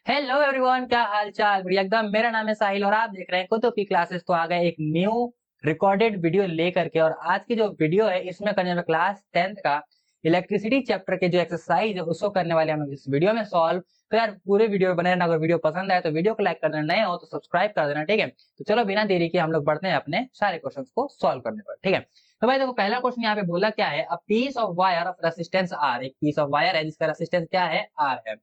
Hello everyone, क्या हाल चाल। बढ़िया एकदम। मेरा नाम है साहिल और आप देख रहे हैं कुतुब की क्लासेस। तो आ गए एक न्यू रिकॉर्डेड वीडियो लेकर के। और आज की जो वीडियो है इसमें करने वाले क्लास 10th का इलेक्ट्रिसिटी चैप्टर के जो एक्सरसाइज है उसको करने वाले हम लोग इस वीडियो में सॉल्व। तो यार पूरे वीडियो बने रहना। अगर वीडियो पसंद आए तो वीडियो को लाइक कर देना, नए हो तो सब्सक्राइब कर देना, ठीक है। तो चलो बिना देरी के हम लोग बढ़ते हैं अपने सारे क्वेश्चन को सॉल्व करने पर, ठीक है। तो भाई देखो, पहला क्वेश्चन यहाँ पे बोला क्या है, a piece of wire of resistance R. एक पीस ऑफ वायर है जिसका रेसिस्टेंस क्या है, आर है,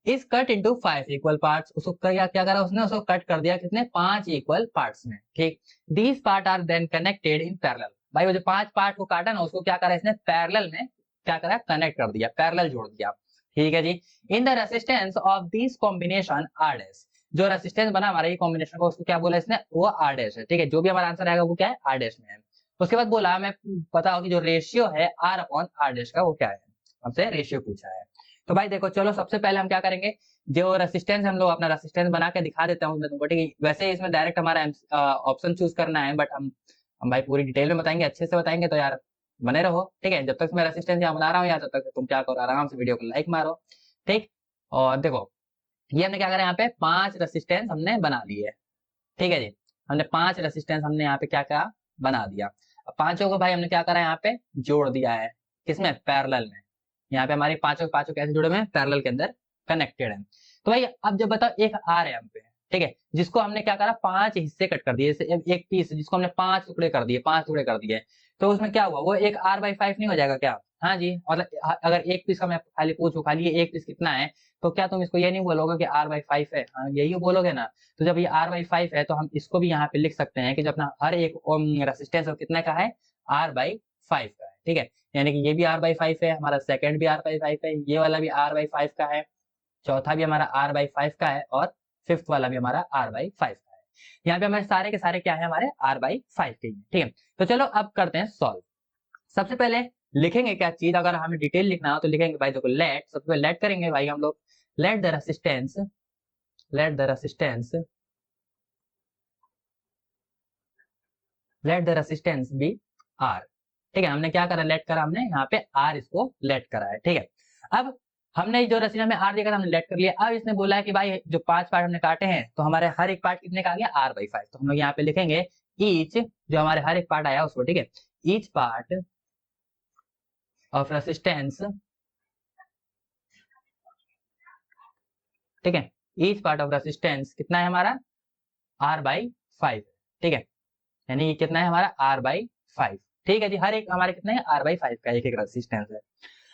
is cut into 5 equal parts. उसको क्या करा उसने, उसको कट कर दिया कितने, 5 इक्वल पार्ट्स में, ठीक। These part are then connected in parallel. भाई वो जो 5 पार्ट को काटा ना उसको क्या करा इसने, पैरेलल में क्या करा, कनेक्ट कर दिया, पैरेलल जोड़ दिया, ठीक है जी। In the resistance of this combination R dash, जो रेसिस्टेंस बना हमारा ये कॉम्बिनेशन को उसको क्या बोला इसने, वो आर डैश है, ठीक है। जो भी हमारा आंसर आएगा वो क्या है, आर डैश में है। उसके बाद बोला हमें बताओ कि जो रेशियो है आर अपॉन आर डैश का वो क्या है, हमसे रेशियो पूछा है। तो भाई देखो, चलो सबसे पहले हम क्या करेंगे, जो रेसिस्टेंस हम लोग अपना रेसिस्टेंस बना के दिखा देता हूँ मैं तुमको, ठीक है। वैसे इसमें डायरेक्ट हमारा ऑप्शन चूज करना है, बट हम भाई पूरी डिटेल में बताएंगे, अच्छे से बताएंगे, तो यार बने रहो, ठीक है। जब तक मैं रेसिस्टेंस यहाँ बना रहा हूँ यार, तब तक तुम क्या करो, आराम से वीडियो को लाइक मारो, ठीक। और देखो ये हमने क्या करा, यहाँ पे 5 रेसिस्टेंस हमने बना लिए, ठीक है जी। हमने 5 रेसिस्टेंस हमने यहाँ पे क्या करा, बना दिया। अब पांचों को भाई हमने क्या करा, यहाँ पे जोड़ दिया है, किसमें, पैरेलल में। यहाँ पे हमारी पांचों के पांचों कैसे जुड़े हुए हैं, पैरेलल के अंदर कनेक्टेड है। तो भाई अब जब बताओ एक आर है हम पे, ठीक है, जिसको हमने क्या करा, 5 हिस्से कट कर दिए, जैसे एक पीस जिसको हमने 5 टुकड़े कर दिए, 5 टुकड़े कर दिए, तो उसमें क्या हुआ, वो एक R/5 नहीं हो जाएगा क्या। हाँ जी, मतलब अगर एक पीस का मैं खाली पूछूं, खाली ये एक पीस कितना है, तो क्या तुम इसको ये नहीं बोलोगे कि R/5 है, हाँ यही बोलोगे ना। तो जब ये R/5 है तो हम इसको भी यहाँ पे लिख सकते हैं कि जब अपना हर एक रेसिस्टेंस कितना का है, R/5 का है, ठीक है। यानी कि ये भी R/5 है, हमारा सेकंड भी R/5 है, ये वाला भी R/5 का है, चौथा भी हमारा R/5 का है, और फिफ्थ वाला भी हमारा R/5 का है। यहाँ पे हमारे सारे के सारे क्या है, हमारे R/5 के ही हैं, ठीक है। तो चलो अब करते हैं सॉल्व। सबसे पहले लिखेंगे क्या चीज, अगर हमें डिटेल लिखना हो तो लिखेंगे भाई देखो, लेट, सबसे पहले लेट करेंगे भाई हम लोग, let the resistance, let the resistance, let the resistance be R, ठीक है। हमने क्या करा, लेट करा हमने यहाँ पे आर, इसको लेट करा है, ठीक है। अब हमने जो रेसिस्टेंस में आर देखा था हमने लेट कर लिया। अब इसने बोला है कि भाई जो 5 पार्ट हमने काटे हैं तो हमारे हर एक पार्ट कितने का आ गया, R/5। तो हम लोग यहाँ पे लिखेंगे ईच, जो हमारे हर एक पार्ट आया उसको, ठीक है, ईच पार्ट ऑफ रेसिस्टेंस, ठीक है, ईच पार्ट ऑफ रेसिस्टेंस कितना है हमारा, R/5, ठीक है। यानी ये कितना है हमारा, R/5, ठीक है जी। हर एक हमारे कितने हैं, R/5 का एक एक रेसिस्टेंस है।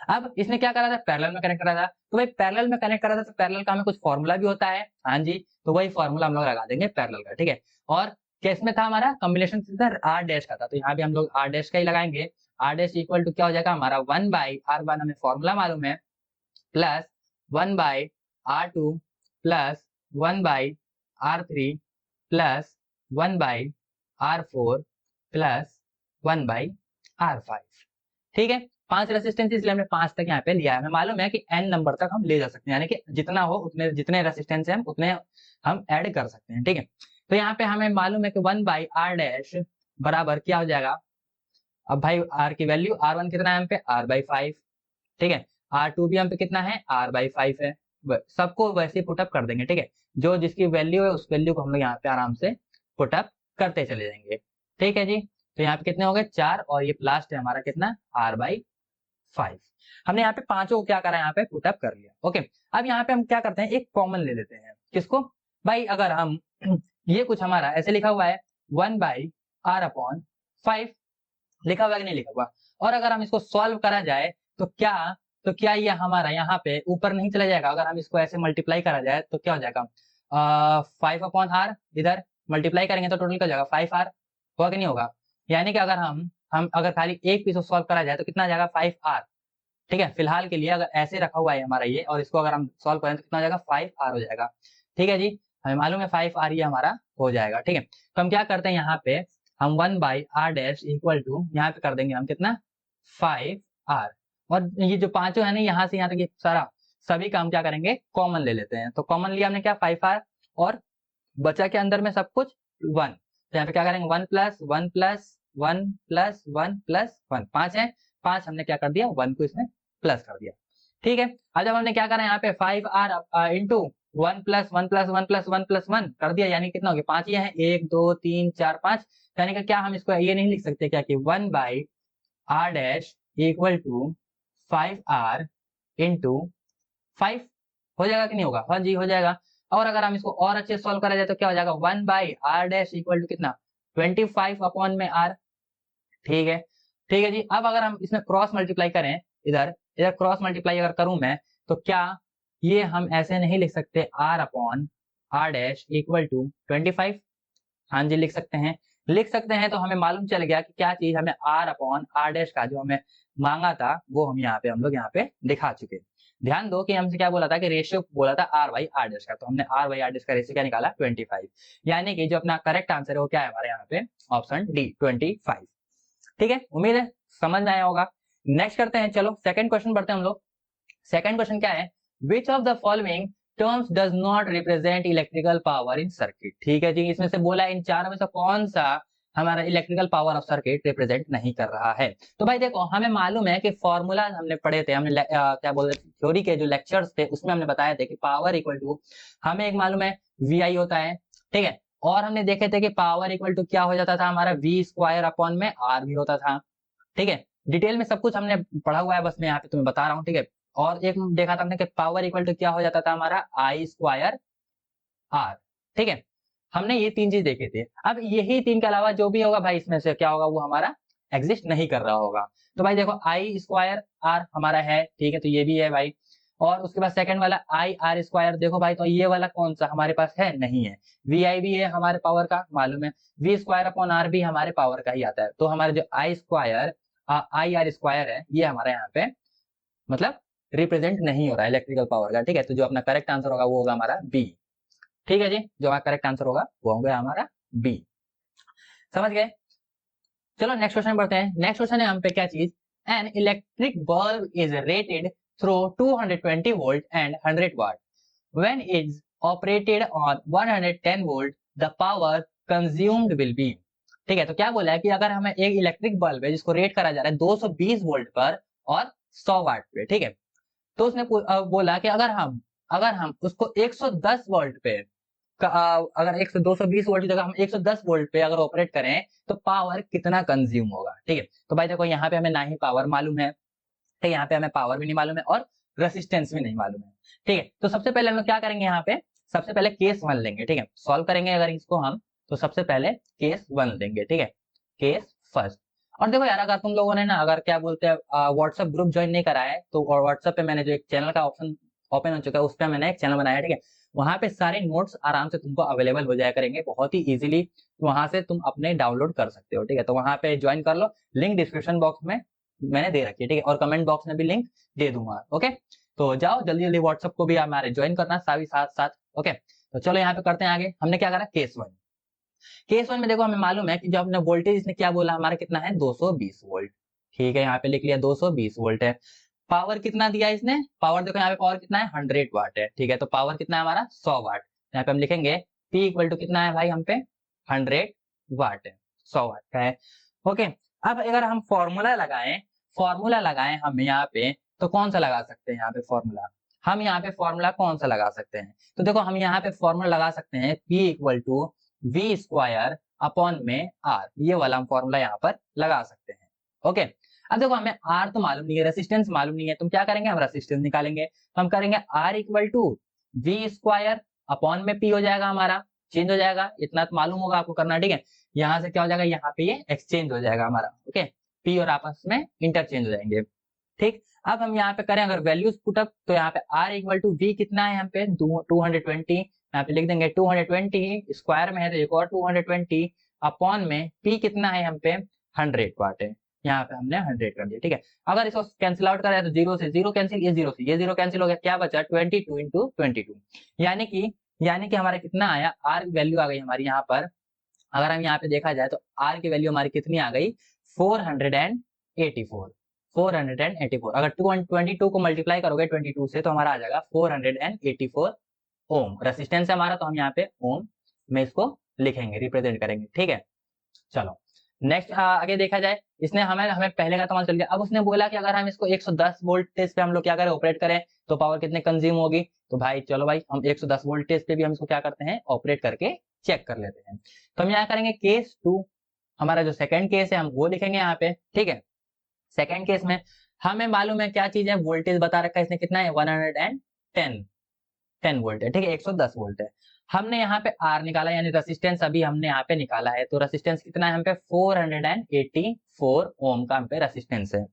अब इसने क्या करा था, पैरेलल में कनेक्ट करा था। तो भाई पैरेलल में कनेक्ट करा था तो पैरेलल का हमें कुछ फॉर्मूला भी होता है, हाँ जी। तो वही फॉर्मूला हम लोग लगा देंगे पैरेलल का, ठीक है। और किस में था हमारा, कॉम्बिनेशन आर डैश का था, तो यहाँ भी हम लोग आर डैश का ही लगाएंगे। आर डैश इक्वल टू क्या हो जाएगा हमारा, 1/R1 हमें फॉर्मूला मालूम है, plus 1/R2 plus 1/R3 plus 1/R4 plus 1/R5, ठीक है। 5 रेसिस्टेंस इसलिए हमने 5 तक यहाँ पे लिया है। हमें मालूम है कि n नंबर तक हम ले जा सकते हैं, यानी कि जितना हो उतने, जितने रेसिस्टेंस है उतने हम ऐड कर सकते हैं, ठीक है। तो यहाँ पे हमें मालूम है कि 1/R डैश बराबर क्या हो जाएगा। अब भाई R की वैल्यू, R1 कितना है हम पे, R/5, ठीक है। R2 भी हम पे कितना है, R/5 है। सबको वैसे पुटअप कर देंगे, ठीक है। जो जिसकी वैल्यू है उस वैल्यू को हम लोग यहाँ पे आराम से पुटअप करते चले जाएंगे, ठीक है जी। तो यहाँ पे कितने हो गए, 4, और ये लास्ट है हमारा कितना, R/5। हमने यहाँ पे पांचों को क्या करा, यहाँ पे पुटअप कर लिया, ओके। अब यहाँ पे हम क्या करते हैं, एक कॉमन ले लेते हैं, किसको भाई, अगर हम ये कुछ हमारा ऐसे लिखा हुआ है 1/R/5 लिखा हुआ है कि नहीं लिखा हुआ, और अगर हम इसको सॉल्व करा जाए तो क्या, तो क्या ये हमारा यहाँ पे ऊपर नहीं चला जाएगा, अगर हम इसको ऐसे मल्टीप्लाई करा जाए तो क्या हो जाएगा, 5/R, इधर मल्टीप्लाई करेंगे तो टोटल क्या हो जाएगा, 5R, होगा कि नहीं होगा। यानी कि अगर हम अगर खाली एक पीस को सॉल्व करा जाए तो कितना आ जाएगा, 5R, ठीक है। फिलहाल के लिए अगर ऐसे रखा हुआ है हमारा ये, और इसको अगर हम सॉल्व करें तो कितना हो जाएगा, 5R हो जाएगा, ठीक है जी। हमें मालूम है 5R ये हमारा हो जाएगा, ठीक है। तो हम क्या करते हैं यहाँ पे, हम 1/R डैश इक्वल टू यहाँ पे कर देंगे हम कितना, 5R। और ये जो पांचों है ना, यहाँ से यहाँ तक ये सारा सभी का हम क्या करेंगे, कॉमन ले लेते हैं। तो कॉमन लिया हमने क्या, 5R, और बचा के अंदर में सब कुछ 1। तो यहाँ पे क्या करेंगे, 1 प्लस 1 प्लस 1 प्लस 1 प्लस 1, 5 है, 5 हमने क्या कर दिया, 1 को इसमें प्लस कर दिया, ठीक है। अब जब हमने क्या करा यहाँ पे 5R into 1 plus 1 plus 1 plus 1 plus 1 कर दिया, यानी कितना हो गया 5 ये है, 1 2 3 4 5, यानी कि क्या हम इसको ये नहीं लिख सकते क्या कि 1 by R dash equal to 5 R into 5 हो जाएगा कि नहीं होगा? हाँ जी हो जाएगा। और अगर हम इसको और अच्छे से सॉल्व करा जाए तो क्या हो जाएगा 1 by R dash equal to कितना 25 अपॉन में आर। ठीक है, ठीक है जी। अब अगर हम इसमें क्रॉस मल्टीप्लाई करें, इधर इधर क्रॉस मल्टीप्लाई अगर करूं मैं, तो क्या ये हम ऐसे नहीं लिख सकते R upon R dash equal to 25? हाँ जी लिख सकते हैं, लिख सकते हैं। तो हमें मालूम चल गया कि क्या चीज हमें आर अपॉन आर डैश का जो हमें मांगा था वो हम लोग यहाँ पे दिखा चुके। ध्यान दो कि हमसे क्या बोला था कि रेशियो बोला था आर बाई आर डैश का, तो हमने आर बाई आर डैश का रेशियो क्या निकाला 25, यानी कि जो अपना करेक्ट आंसर है वो क्या है हमारे यहाँ पे ऑप्शन डी 25। ठीक है, उम्मीद है समझ में आया होगा। नेक्स्ट करते हैं, चलो सेकंड क्वेश्चन बढ़ते हैं हम लोग। सेकंड क्वेश्चन क्या है, which of the following terms does not represent electrical power in circuit. ठीक है जी, इसमें से बोला इन चारों में से कौन सा हमारा electrical power of circuit represent नहीं कर रहा है। तो भाई देखो हमें मालूम है कि फॉर्मूला हमने पढ़े थे, हमने क्या बोलते थ्योरी के जो लेक्चर्स थे उसमें हमने बताया था कि पावर इक्वल टू हमें एक मालूम है वी आई होता है। ठीक है, और हमने देखे थे कि पावर इक्वल टू क्या हो जाता था हमारा वी स्क्वायर अपॉन में आर भी होता था। ठीक है, डिटेल में सब कुछ हमने पढ़ा हुआ है, बस मैं यहाँ पे तुम्हें बता रहा हूँ। ठीक है, और एक देखा था हमने कि पावर इक्वल टू क्या हो जाता था हमारा आई स्क्वायर आर। ठीक है, हमने ये तीन चीज देखे थे। अब यही तीन के अलावा जो भी होगा भाई इसमें से क्या होगा वो हमारा एग्जिस्ट नहीं कर रहा होगा। तो भाई देखो आई स्क्वायर आर हमारा है, ठीक है, तो ये भी है भाई। और उसके बाद सेकंड वाला आई आर स्क्वायर, देखो भाई तो ये वाला कौन सा हमारे पास है, नहीं है। वी आई भी है हमारे पावर का मालूम है, वी स्क्वायर अपॉन आर भी हमारे पावर का ही आता है। तो हमारे जो आई स्क्वायर आई आर स्क्वायर है ये हमारे यहाँ पे मतलब रिप्रेजेंट नहीं हो रहा है इलेक्ट्रिकल पावर का। ठीक है, तो जो अपना करेक्ट आंसर होगा वो होगा हमारा बी। ठीक है जी, जो हमारा करेक्ट आंसर होगा वो होगा हमारा बी। समझ गए? चलो नेक्स्ट क्वेश्चन बढ़ते हैं। नेक्स्ट क्वेश्चन है हम पे क्या चीज, an electric bulb is rated through 220 volt and 100 watt when is operated on 110 volt the power consumed will be. ठीक है, तो क्या बोला है कि अगर हमें एक इलेक्ट्रिक बल्ब है जिसको रेट करा जा रहा है 220 वोल्ट पर और 100 वाट पे। ठीक है, तो उसने बोला कि अगर हम उसको 110 वोल्ट पे अगर 100 220 वोल्ट की जगह हम 110 वोल्ट पे अगर ऑपरेट करें तो पावर कितना कंज्यूम होगा। ठीक है, तो भाई देखो यहाँ पे हमें ना ही पावर मालूम है, ठीक है, यहाँ पे हमें पावर भी नहीं मालूम है और रेसिस्टेंस भी नहीं मालूम है। ठीक है, तो सबसे पहले हम लोग क्या करेंगे, यहाँ पे सबसे पहले केस 1 लेंगे। ठीक है, सॉल्व करेंगे अगर इसको हम, तो सबसे पहले केस 1 लेंगे। ठीक है, केस फर्स्ट। और देखो यार अगर तुम लोगों ने ना अगर क्या बोलते हैं व्हाट्सएप ग्रुप ज्वाइन नहीं करा है तो व्हाट्सएप पे मैंने जो एक चैनल का ऑप्शन ओपन हो चुका है उस पर मैंने एक चैनल बनाया है। ठीक है, वहां पे सारे नोट्स आराम से तुमको अवेलेबल हो जाया करेंगे बहुत ही इजीली, वहां से तुम अपने डाउनलोड कर सकते हो। ठीक है, तो वहां पे ज्वाइन कर लो, लिंक डिस्क्रिप्शन बॉक्स में मैंने दे रखी है। ठीक है, और कमेंट बॉक्स में भी लिंक दे दूंगा। ओके, तो जाओ जल्दी जल्दी व्हाट्सएप को भी हमारे ज्वाइन करना सभी साथ साथ। ओके, तो चलो यहाँ पे करते हैं आगे। हमने क्या करा केस 1। केस 1 में देखो हमें मालूम है कि जो हमने वोल्टेज इसने क्या बोला हमारा कितना है 220 वोल्ट। ठीक है, यहाँ पे लिख लिया 220 वोल्ट है। पावर कितना दिया इसने, पावर देखो यहाँ पे पावर कितना है 100 वाट है। ठीक है, तो पावर कितना है हमारा 100 वाट। यहाँ पे हम लिखेंगे P इक्वल टू कितना है भाई हम पे 100 वाट है, 100 वाट का है। ओके, अब अगर हम फॉर्मूला लगाएं हम यहाँ पे तो कौन सा लगा सकते हैं यहाँ पे फॉर्मूला, हम यहाँ पे फॉर्मूला कौन सा लगा सकते हैं, तो देखो हम यहाँ पे फॉर्मूला लगा सकते हैं P equal to V square upon में आर, ये वाला हम फॉर्मूला यहाँ पर लगा सकते हैं। ओके, अब देखो हमें आर तो मालूम नहीं है, रेसिस्टेंस मालूम नहीं है, तुम क्या करेंगे हम रेसिस्टेंस निकालेंगे। तो हम करेंगे R equal to V square upon में पी हो जाएगा हमारा, चेंज हो जाएगा, इतना तो मालूम होगा आपको करना। ठीक है, यहाँ से क्या हो जाएगा यहाँ पे ये एक्सचेंज हो जाएगा हमारा। ओके, पी और आपस में इंटरचेंज हो जाएंगे। ठीक, अब हम यहाँ पे करें अगर वैल्यूज पुटअप तो यहाँ पे आर इक्वल टू वी कितना है यहाँ पे 220, यहाँ पे लिख देंगे 220 स्क्वायर में है तो एक और 220 अपॉन में पी कितना है यहाँ पे 100 वाट है, यहाँ पे हमने 100 कर दिया। ठीक है, अगर इसको कैंसिल आउट करें तो 0 से 0 कैंसिल, ये 0 से ये 0 कैंसिल हो गया, क्या बचा 22 इंटू 22, यानी कि हमारा कितना आया आर की वैल्यू आ गई हमारी यहाँ पर। अगर हम यहाँ पे देखा जाए तो आर की वैल्यू हमारी कितनी आ गई 484, 484। अगर 222 को मल्टीप्लाई करोगे 22 से तो हमारा आ जाएगा 484 ओम। रेसिस्टेंस है हमारा तो हम यहाँ पे ओम में इसको लिखेंगे, रिप्रेजेंट करेंगे। ठीक है, चलो नेक्स्ट आगे देखा जाए, इसने हमें हमें पहले का तो मालूम चल गया। अब उसने बोला कि अगर हम इसको 110 वोल्टेज पे हम लोग क्या करें, ऑपरेट करें, तो पावर कितने कंज्यूम होगी। तो भाई चलो भाई हम 110 वोल्टेज पे भी हम इसको क्या करते हैं, ऑपरेट करके चेक कर लेते हैं। तो हम यहाँ करेंगे केस 2, हमारा जो सेकंड केस है हम वो लिखेंगे यहाँ पे, ठीक है। सेकंड केस में हमें मालूम है क्या चीज है, वोल्टेज बता रखा है इसने कितना है, 10 वोल्ट है, ठीक है, 110 वोल्ट है। हमने यहाँ पे आर निकाला, यानी रेसिस्टेंस अभी हमने यहाँ पे निकाला है। तो रेसिस्टेंस कितना है हम पे, 484 ओम का हम पे रेसिस्टेंस है,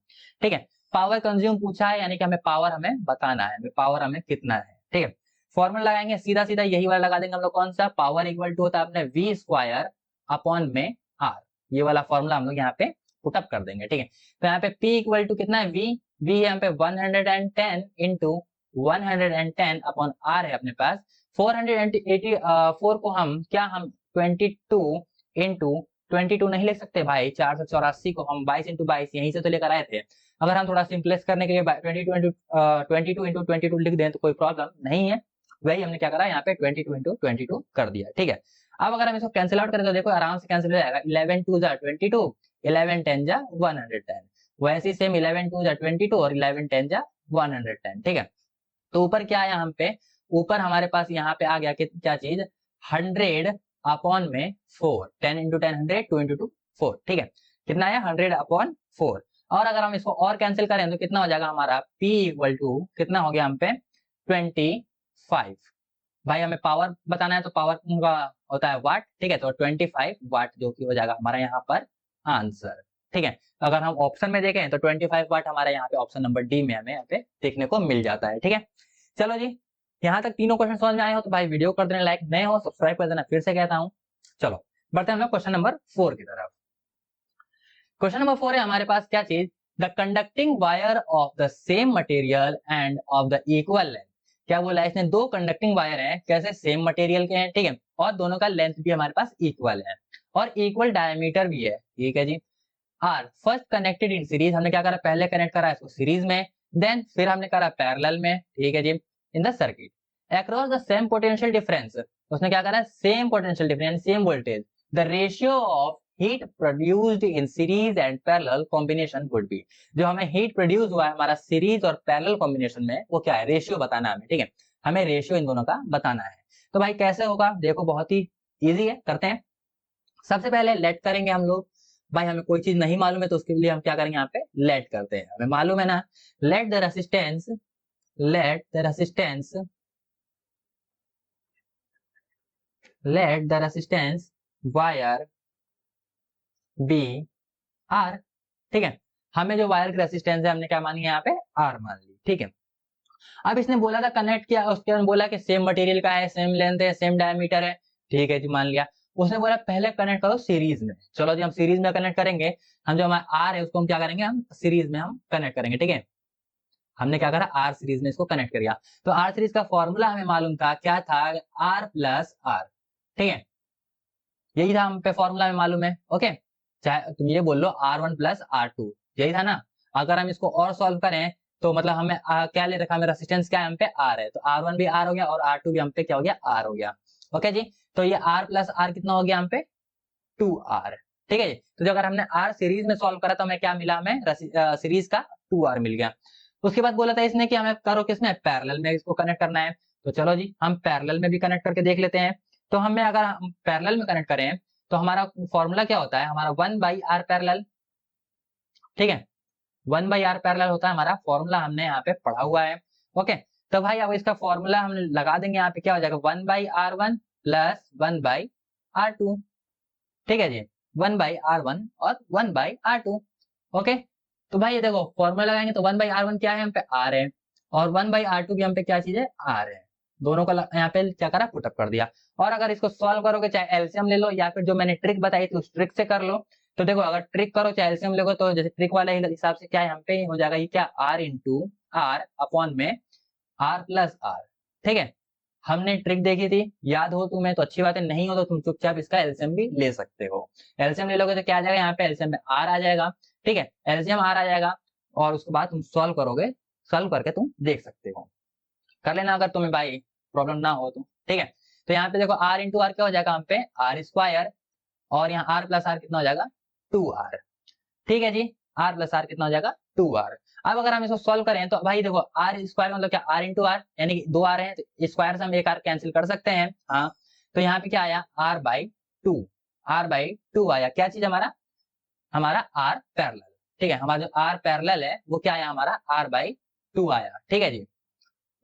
ठीक है। पावर कंज्यूम पूछा है, यानी कि हमें पावर हमें बताना है, पावर हमें कितना है, ठीक है। फॉर्मूला लगाएंगे, सीधा सीधा यही वाला लगा देंगे हम लोग, कौन सा, पावर इक्वल टू होता है अपने वी स्क्वायर अपॉन में आर। ये वाला फॉर्मूला हम लोग यहाँ पे पुटअप कर देंगे, ठीक है। तो यहाँ पे P इक्वल टू कितना है, वी है यहाँ पे 110 इंटू 110 अपॉन आर है अपने पास। 484 को हम क्या, हम 22 इंटू 22 नहीं लिख सकते भाई, 484 को हम 22 इंटू 22 यहीं से तो लेकर आए थे। अगर हम थोड़ा सिंपलेस करने के लिए 22 इंटू 22 लिख दें तो कोई प्रॉब्लम नहीं है। वही हमने क्या करा यहाँ पे 22 इंटू 22 कर दिया, ठीक है। अब अगर हम इसको कैंसिल आउट करें तो देखो आराम से कैंसिल हो जाएगा, 11 2 जा 22, 11 10 जा 110। वैसे ही सेम 11 2 जा 22 और 11 10 जा 110, ठीक है। तो ऊपर क्या है हम पे, ऊपर हमारे पास यहाँ पे आ गया कि क्या चीज, 100 अपॉन में 4, 10 इंटू 10 100, 2 इंटू 2 4, ठीक है। कितना है, 100 अपॉन 4। और अगर हम इसको और कैंसिल करें तो कितना हो जाएगा हमारा, P इक्वल टू कितना हो गया हम पे, 25। भाई हमें पावर बताना है तो पावर का होता है वाट, ठीक है। तो 25 वाट जो कि हो जाएगा हमारा यहाँ पर आंसर, ठीक है। अगर हम ऑप्शन में देखें तो 25 वाट हमारा यहाँ पे ऑप्शन नंबर डी में हमें यहाँ पे देखने को मिल जाता है, ठीक है। चलो जी, यहाँ तक तीनों क्वेश्चन समझ में आए हो तो भाई वीडियो कर देना लाइक, नए हो सब्सक्राइब कर देना, फिर से कहता हूँ। चलो बढ़ते हैं हम लोग क्वेश्चन नंबर 4 की तरफ। क्वेश्चन नंबर 4 है हमारे पास क्या चीज, the conducting wire of the same material end of the equal length. क्या बोला है इसने, दो कंडक्टिंग वायर हैं, कैसे, सेम मटेरियल के हैं, ठीक है, और दोनों का लेंथ भी हमारे पास इक्वल है और इक्वल डायमीटर भी है, ठीक है जी। R first connected in series, हमने क्या करा, पहले कनेक्ट करा इसको सीरीज में, देन फिर हमने करा पैरेलल में, ठीक है जी, in the circuit across the same potential difference. उसने क्या करा, same potential difference, same voltage, the ratio of heat produced in series and parallel combination would be. जो हमें हीट प्रोड्यूस हुआ है हमारा सीरीज और पैरेलल कॉम्बिनेशन में, वो क्या है, रेशियो बताना है हमें, ठीक है। हमें रेशियो इन दोनों का बताना है। तो भाई कैसे होगा, देखो बहुत ही इजी है, करते हैं। सबसे पहले लेट करेंगे हम लोग। भाई हमें कोई चीज नहीं मालूम है तो उसके लिए हम क्या करेंगे, यहाँ पे लेट करते हैं। हमें मालूम है ना, let the resistance, let the resistance, let the resistance wire be R, ठीक है। हमें जो वायर की रेसिस्टेंस है हमने क्या मानी है, यहाँ पे आर मान ली, ठीक है। अब इसने बोला था कनेक्ट किया, उसके बाद बोला कि सेम मटेरियल का है, सेम लेंथ है, सेम डायमीटर है, ठीक है जी, मान लिया। उसने बोला पहले कनेक्ट करो सीरीज में, चलो जी हम सीरीज में कनेक्ट करेंगे। हम जो हमारा आर है उसको हम क्या करेंगे, हम सीरीज में हम कनेक्ट करेंगे, ठीक है। हमने क्या करा, आर सीरीज में इसको कनेक्ट कर दिया। तो आर सीरीज का फॉर्मूला हमें मालूम था, क्या था, आर प्लस आर, ठीक है, यही था हम पे फॉर्मूला में मालूम है, ओके। चाहे तुम ये बोल लो R1 प्लस R2, यही था ना। अगर हम इसको और सॉल्व करें तो मतलब हमें क्या ले रखा, हमें रेसिस्टेंस क्या है, हम पे R है, तो R1 भी R हो गया और R2 भी हम पे क्या हो गया, R हो गया, ओके जी। तो ये R प्लस R कितना हो गया हम पे, 2R, ठीक है जी। तो जो अगर हमने R सीरीज में सॉल्व करा तो हमें क्या मिला, हमें सीरीज का 2R मिल गया। उसके बाद बोला था इसने कि हमें करो किसमें, पैरेलल में इसको कनेक्ट करना है। तो चलो जी हम पैरेलल में भी कनेक्ट करके देख लेते हैं। तो हमें अगर हम पैरेलल में कनेक्ट करें तो हमारा फॉर्मूला क्या होता है, हमारा 1/r पैरेलल, ठीक है, 1/r पैरेलल होता है हमारा फॉर्मूला, हमने यहाँ पे पढ़ा हुआ है, ओके। तो भाई अब इसका फॉर्मूला हम लगा देंगे यहाँ पे, क्या हो जाएगा, 1/r1 प्लस 1/r2, ठीक है जी, 1/r1 और 1/r2, ओके। तो भाई ये देखो फॉर्मूला लगाएंगे तो 1/r1 क्या है, हम पे r है, और 1/r2 भी हम पे क्या चीज है, r है। दोनों का यहाँ पे क्या करा, पुटअप कर दिया। और अगर इसको सॉल्व करोगे, चाहे एलसीएम ले लो या फिर जो मैंने ट्रिक बताई थी उस ट्रिक से कर लो। तो देखो अगर ट्रिक करो चाहे एलसीएम लोगे तो जैसे ट्रिक वाले हिसाब से क्या है, हम पे हो जाएगा ये क्या, r इंटू आर अपॉन में r प्लस r, ठीक है। हमने ट्रिक देखी थी, याद हो तुम्हें तो अच्छी बात है, नहीं हो तो तुम चुपचाप इसका एलसीएम भी ले सकते हो। एलसीएम ले लोगे तो क्या आ जाएगा, यहाँ पे एलसीएम में r आ जाएगा, ठीक है, एलसीएम r आ जाएगा। और उसके बाद तुम सॉल्व करोगे, सॉल्व करके तुम देख सकते हो, कर लेना अगर तुम्हें भाई प्रॉब्लम ना हो तो, ठीक है। तो यहाँ पे देखो r इंटू आर क्या हो जाएगा, हम पे आर स्क्वायर, और यहाँ r प्लस आर कितना हो जाएगा, 2R। ठीक है जी, R प्लस R कितना हो जाएगा 2R। अब अगर हम इसको सॉल्व करें तो भाई देखो R स्क्वायर मतलब क्या, R इंटू R, यानी कि 2R है तो स्क्वायर से हम एक R कैंसिल कर सकते हैं। हाँ, तो यहाँ पे क्या आया R बाई 2, R बाई 2 आया। क्या चीज हमारा R पैरेलल। ठीक है, हमारा जो R पैरेलल है वो क्या आया, हमारा R बाई 2 आया। ठीक है जी,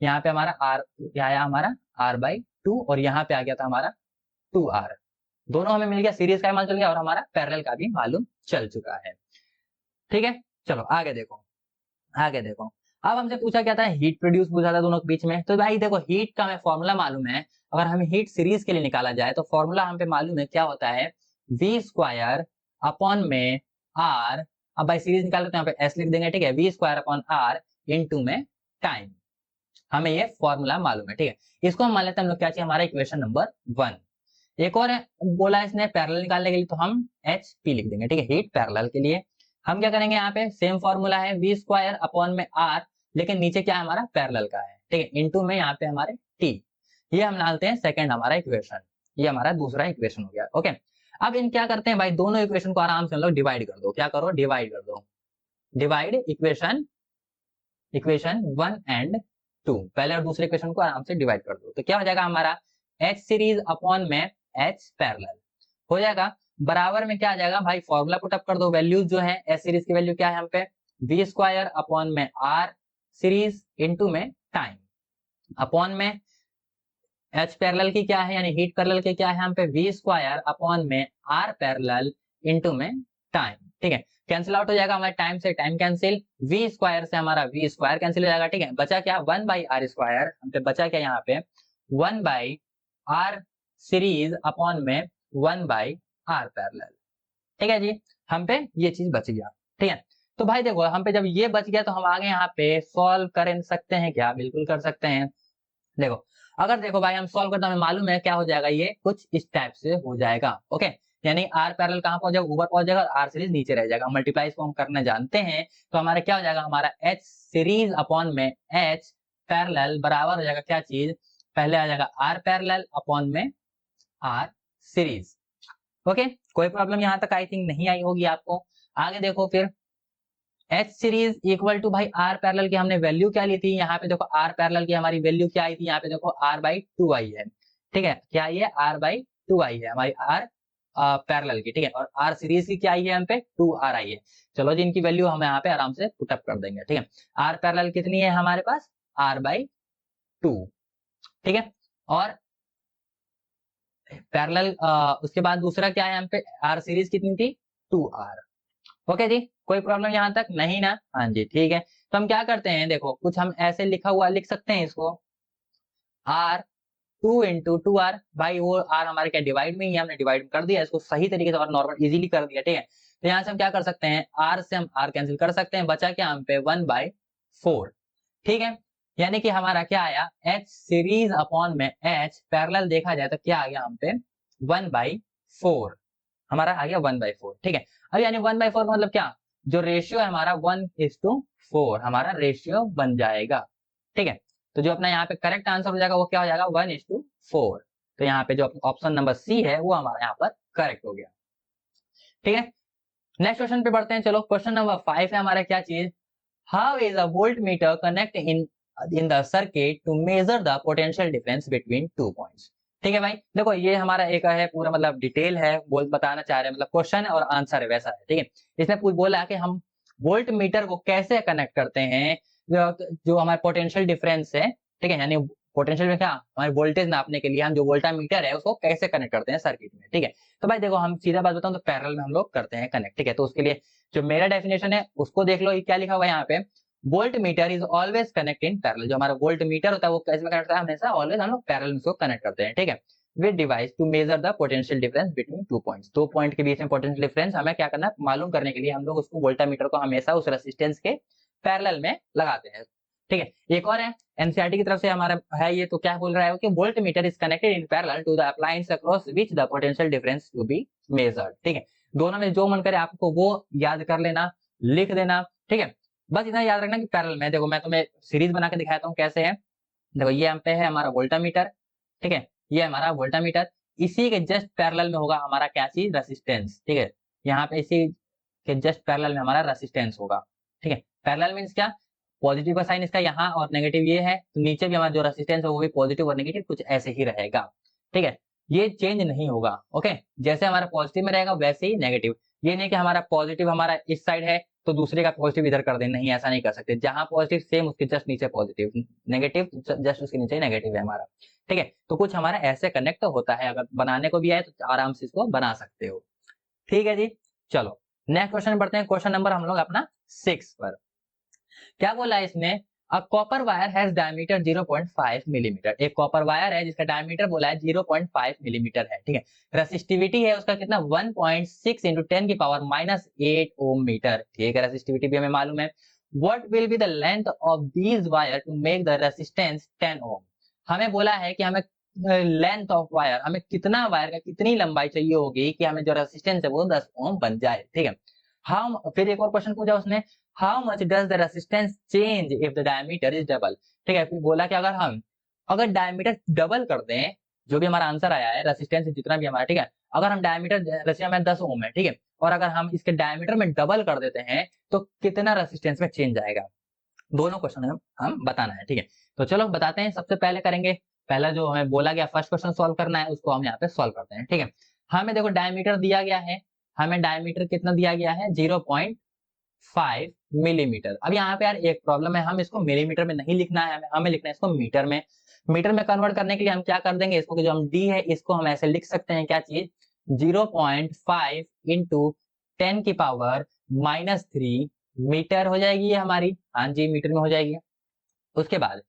यहाँ पे हमारा R क्या आया, हमारा R बाई 2, और यहाँ पे आ गया था हमारा 2R। दोनों हमें मिल गया, सीरीज का मालूम चल गया और हमारा पैरेलल का भी मालूम चल चुका है। ठीक है, चलो आगे देखो, आगे देखो। अब हमसे पूछा क्या था, हीट प्रोड्यूस पूछा था दोनों के बीच में। तो भाई देखो हीट का हमें फॉर्मूला मालूम है, अगर हमें हीट सीरीज के लिए निकाला जाए तो फॉर्मूला हम पे मालूम है क्या होता है, v स्क्वायर अपॉन में r। अब भाई सीरीज निकालते हैं, यहाँ पे s लिख देंगे। ठीक है, v square upon r into में टाइम, हमें ये फॉर्मूला मालूम है। ठीक है, इसको हम मान लेते हैं हम लोग क्या चाहिए, हमारा इक्वेशन नंबर 1। एक और है, बोला इसने पैरेलल निकालने के लिए, तो हम एच पी लिख देंगे। ठीक है, हीट पैरेलल के लिए हम क्या करेंगे, यहाँ पे सेम फॉर्मूला है वी स्क्वायर अपॉन में आर, लेकिन नीचे क्या है हमारा पैरेलल का है। ठीक है, इनटू में यहाँ पे हमारे टी, ये हम डालते हैं सेकंड हमारा इक्वेशन, ये हमारा दूसरा इक्वेशन हो गया। ओके, अब इन क्या करते हैं भाई, दोनों इक्वेशन को आराम से हम लोग डिवाइड कर दो। क्या करो, डिवाइड कर दो, डिवाइड इक्वेशन 1 एंड 2, पहले और दूसरे इक्वेशन को आराम से डिवाइड कर दो। तो क्या हो जाएगा हमारा एच सीरीज अपॉन में एच पैरेलल हो जाएगा, बराबर में क्या आ जाएगा भाई, फॉर्मूला पुट अप कर दो। वैल्यूज जो है एच सीरीज की वैल्यू क्या है हम पे, वी स्क्वायर अपॉन में आर सीरीज इंटू में टाइम, अपॉन में एच पैरेलल की क्या है, यानी हीट पैरेलल की क्या है हम पे, वी स्क्वायर अपॉन में आर पैरेलल इंटू में टाइम। ठीक है, कैंसिल आउट हो जाएगा हमारे टाइम से टाइम कैंसिल, वी स्क्वायर से हमारा वी स्क्वायर कैंसिल हो जाएगा। ठीक है, बचा क्या, 1 बाई आर स्क्वायर, हम पे बचा क्या यहाँ पे 1 बाई आर सीरीज अपॉन में 1 बाई आर पैरेलल। ठीक है जी, हम पे ये चीज बच गया। ठीक है, तो भाई देखो हम पे जब ये बच गया तो हम आगे यहाँ पे सॉल्व कर सकते हैं क्या, बिल्कुल कर सकते हैं। देखो अगर देखो भाई हम सॉल्व करते हमें मालूम है क्या हो जाएगा, ये कुछ इस टाइप से हो जाएगा। ओके, यानी आर पैरेलल कहाँ पहुंच जाएगा, ऊपर पहुंच जाएगा, आर सीरीज नीचे रह जाएगा। मल्टीप्लाई इसको हम करने जानते हैं, तो हमारा क्या हो जाएगा, हमारा एच सीरीज अपॉन में एच पैरेलल बराबर हो जाएगा क्या चीज, पहले आ जाएगा आर पैरेलल अपॉन में आर सीरीज। ओके, कोई प्रॉब्लम यहाँ तक आई थिंक नहीं आई होगी आपको। आगे देखो फिर एच सीरीज इक्वल टू भाई आर पैरेलल की हमने वैल्यू क्या ली थी, यहाँ पे देखो आर पैरेलल की हमारी वैल्यू क्या आई थी, यहाँ पे देखो आर बाई 2 आई है। ठीक है, क्या आई है, आर बाई 2 आई है हमारी आर पैरेलल की। ठीक है, और आर सीरीज की क्या आई है हम पे 2R आई है। चलो जी, इनकी वैल्यू हम यहाँ पे आराम से पुटअप कर देंगे। ठीक है, आर पैरेलल कितनी है हमारे पास, आर बाई 2। ठीक है, और पैरेलल उसके बाद दूसरा क्या है हम पे, आर सीरीज कितनी थी 2R। ओके जी, कोई प्रॉब्लम यहाँ तक नहीं ना, हाँ जी ठीक है। तो हम क्या करते हैं, देखो कुछ हम ऐसे लिखा हुआ लिख सकते हैं इसको, आर 2 इंटू 2R, भाई वो आर हमारे क्या डिवाइड में ही है, हमने डिवाइड कर दिया इसको सही तरीके से और नॉर्मल इजीली कर दिया। ठीक है, तो यहाँ से हम क्या कर सकते हैं, आर से हम आर कैंसिल कर सकते हैं, बचा क्या हम पे 1/4। ठीक है, यानी कि हमारा क्या आया, एच सीरीज अपॉन में एच पैरेलल देखा जाए तो क्या आ गया हम पे 1/4, हमारा आ गया 1/4। ठीक है, अब यानी 1/4 का मतलब क्या, जो रेशियो है हमारा 1:4 हमारा रेशियो बन जाएगा। ठीक है, तो जो अपना यहाँ पे करेक्ट आंसर हो जाएगा वो क्या हो जाएगा 1:4। तो यहाँ पे जो ऑप्शन नंबर सी है वो हमारा यहाँ पर करेक्ट हो गया। ठीक है, नेक्स्ट क्वेश्चन पे बढ़ते हैं। चलो क्वेश्चन नंबर 5 है हमारा क्या चीज, how is a volt meter connect in the circuit to measure the potential difference between 2 points. ठीक है भाई, देखो ये हमारा एक है पूरा मतलब डिटेल है, बोल बताना चाह रहे हैं, मतलब क्वेश्चन है और आंसर है वैसा है। ठीक है, इसमें बोला कि हम वोल्ट मीटर को कैसे कनेक्ट करते हैं, जो हमारे पोटेंशियल डिफरेंस है। ठीक है, यानी पोटेंशियल में क्या, हमारे वोल्टेज नापने के लिए हम जो वोल्टामीटर है उसको कैसे कनेक्ट करते हैं सर्किट में। ठीक है, तो भाई देखो हम सीधा बात बताऊं तो पैरेलल में हम लोग करते हैं कनेक्ट। ठीक है, तो उसके लिए जो मेरा डेफिनेशन है उसको देख लो, ये क्या लिखा हुआ है यहाँ पे, volt meter is always connect in parallel. जो हमारा वोल्ट मीटर होता है वो कैसे कनेक्ट करता है, हमेशा ऑलवेज हम लोग पैरेलल में उसको कनेक्ट करते हैं। ठीक है, with device to measure the potential difference between 2 points, 2 point के बीच में पोटेंशियल डिफरेंस हमें क्या करना है, मालूम करने के लिए हम लोग उसको वोल्टामीटर को हमेशा उस रेजिस्टेंस के पैरेलल में लगाते हैं। ठीक है, एक और है एनसीईआरटी की तरफ से हमारा है ये, तो क्या बोल रहा है कि volt meter is connected in parallel to the appliance across which the potential difference to be measured. ठीक है, दोनों में जो मन करे आपको वो याद कर लेना, लिख देना। ठीक है, बस इतना याद रखना कि पैरेलल में, देखो मैं तुम्हें सीरीज बना के दिखाता हूँ कैसे है। देखो ये हम पे है हमारा वोल्टामीटर। ठीक है, ये हमारा वोल्टामीटर, इसी के जस्ट पैरेलल में होगा हमारा क्या चीज, रेजिस्टेंस। ठीक है, यहाँ पे इसी के जस्ट पैरेलल में हमारा रेसिस्टेंस होगा। ठीक है, पैरेलल मींस क्या, पॉजिटिव का साइन इसका यहाँ और नेगेटिव ये है, तो नीचे भी हमारा जो रेसिस्टेंस है वो भी पॉजिटिव और नेगेटिव कुछ ऐसे ही रहेगा। ठीक है, ये चेंज नहीं होगा। ओके, जैसे हमारा पॉजिटिव में रहेगा वैसे ही नेगेटिव। ये नहीं कि हमारा पॉजिटिव हमारा इस साइड है तो दूसरे का पॉजिटिव इधर कर दें, नहीं ऐसा नहीं कर सकते। जहां पॉजिटिव सेम उसके जस्ट नीचे पॉजिटिव, नेगेटिव जस्ट उसके नीचे नेगेटिव है हमारा। ठीक है, तो कुछ हमारा ऐसे कनेक्ट होता है, अगर बनाने को भी आए तो आराम से इसको बना सकते हो। ठीक है जी, चलो नेक्स्ट क्वेश्चन बढ़ते हैं। क्वेश्चन नंबर हम लोग अपना 6 पर। क्या बोला है इसमें, a copper wire has diameter 0.5 millimetre. एक कॉपर वायर है जिसका डायमीटर बोला है 0.5 मिलीमीटर है। ठीक है, रेसिस्टिविटी है उसका कितना, 1.6 इंटू 10 की पावर -8 ओम मीटर। ठीक है, रेसिस्टिविटी भी हमें मालूम है। What will be the length of these wire to make the resistance 10 ohm. हमें बोला है कि हमें लेंथ ऑफ वायर, हमें कितना वायर का कितनी लंबाई चाहिए होगी कि हमें जो रेसिस्टेंस है वो 10 ओम बन जाए। ठीक है, हम फिर एक और क्वेश्चन पूछा उसने, how much does the resistance change if the diameter is double. ठीक है, फिर बोला कि अगर डायमीटर डबल कर दें, जो भी हमारा आंसर आया है रेसिस्टेंस जितना भी हमारा, ठीक है, अगर हम डायमीटर जैसे हमें 10 ओम है, ठीक है, और अगर हम इसके डायमीटर में डबल कर देते हैं तो कितना रेसिस्टेंस में चेंज आएगा। दोनों क्वेश्चन हम बताना है। ठीक है, तो चलो बताते हैं। सबसे पहले करेंगे, पहला जो हमें बोला गया फर्स्ट क्वेश्चन सॉल्व करना है उसको हम यहाँ पे सॉल्व करते हैं। ठीक है, हमें देखो डायमीटर दिया गया है, हमें डायमीटर कितना दिया गया है 0.5 मिलीमीटर। अब यहाँ पे यार एक प्रॉब्लम है, हम इसको मिलीमीटर में नहीं लिखना है, हमें लिखना है इसको मीटर में। मीटर में कन्वर्ट करने के लिए हम क्या कर देंगे, इसको जो हम डी है इसको हम ऐसे लिख सकते हैं, क्या चीज 0.5 इंटू 10 की पावर -3 मीटर हो जाएगी ये हमारी। हाँ जी, मीटर में हो जाएगी। उसके बाद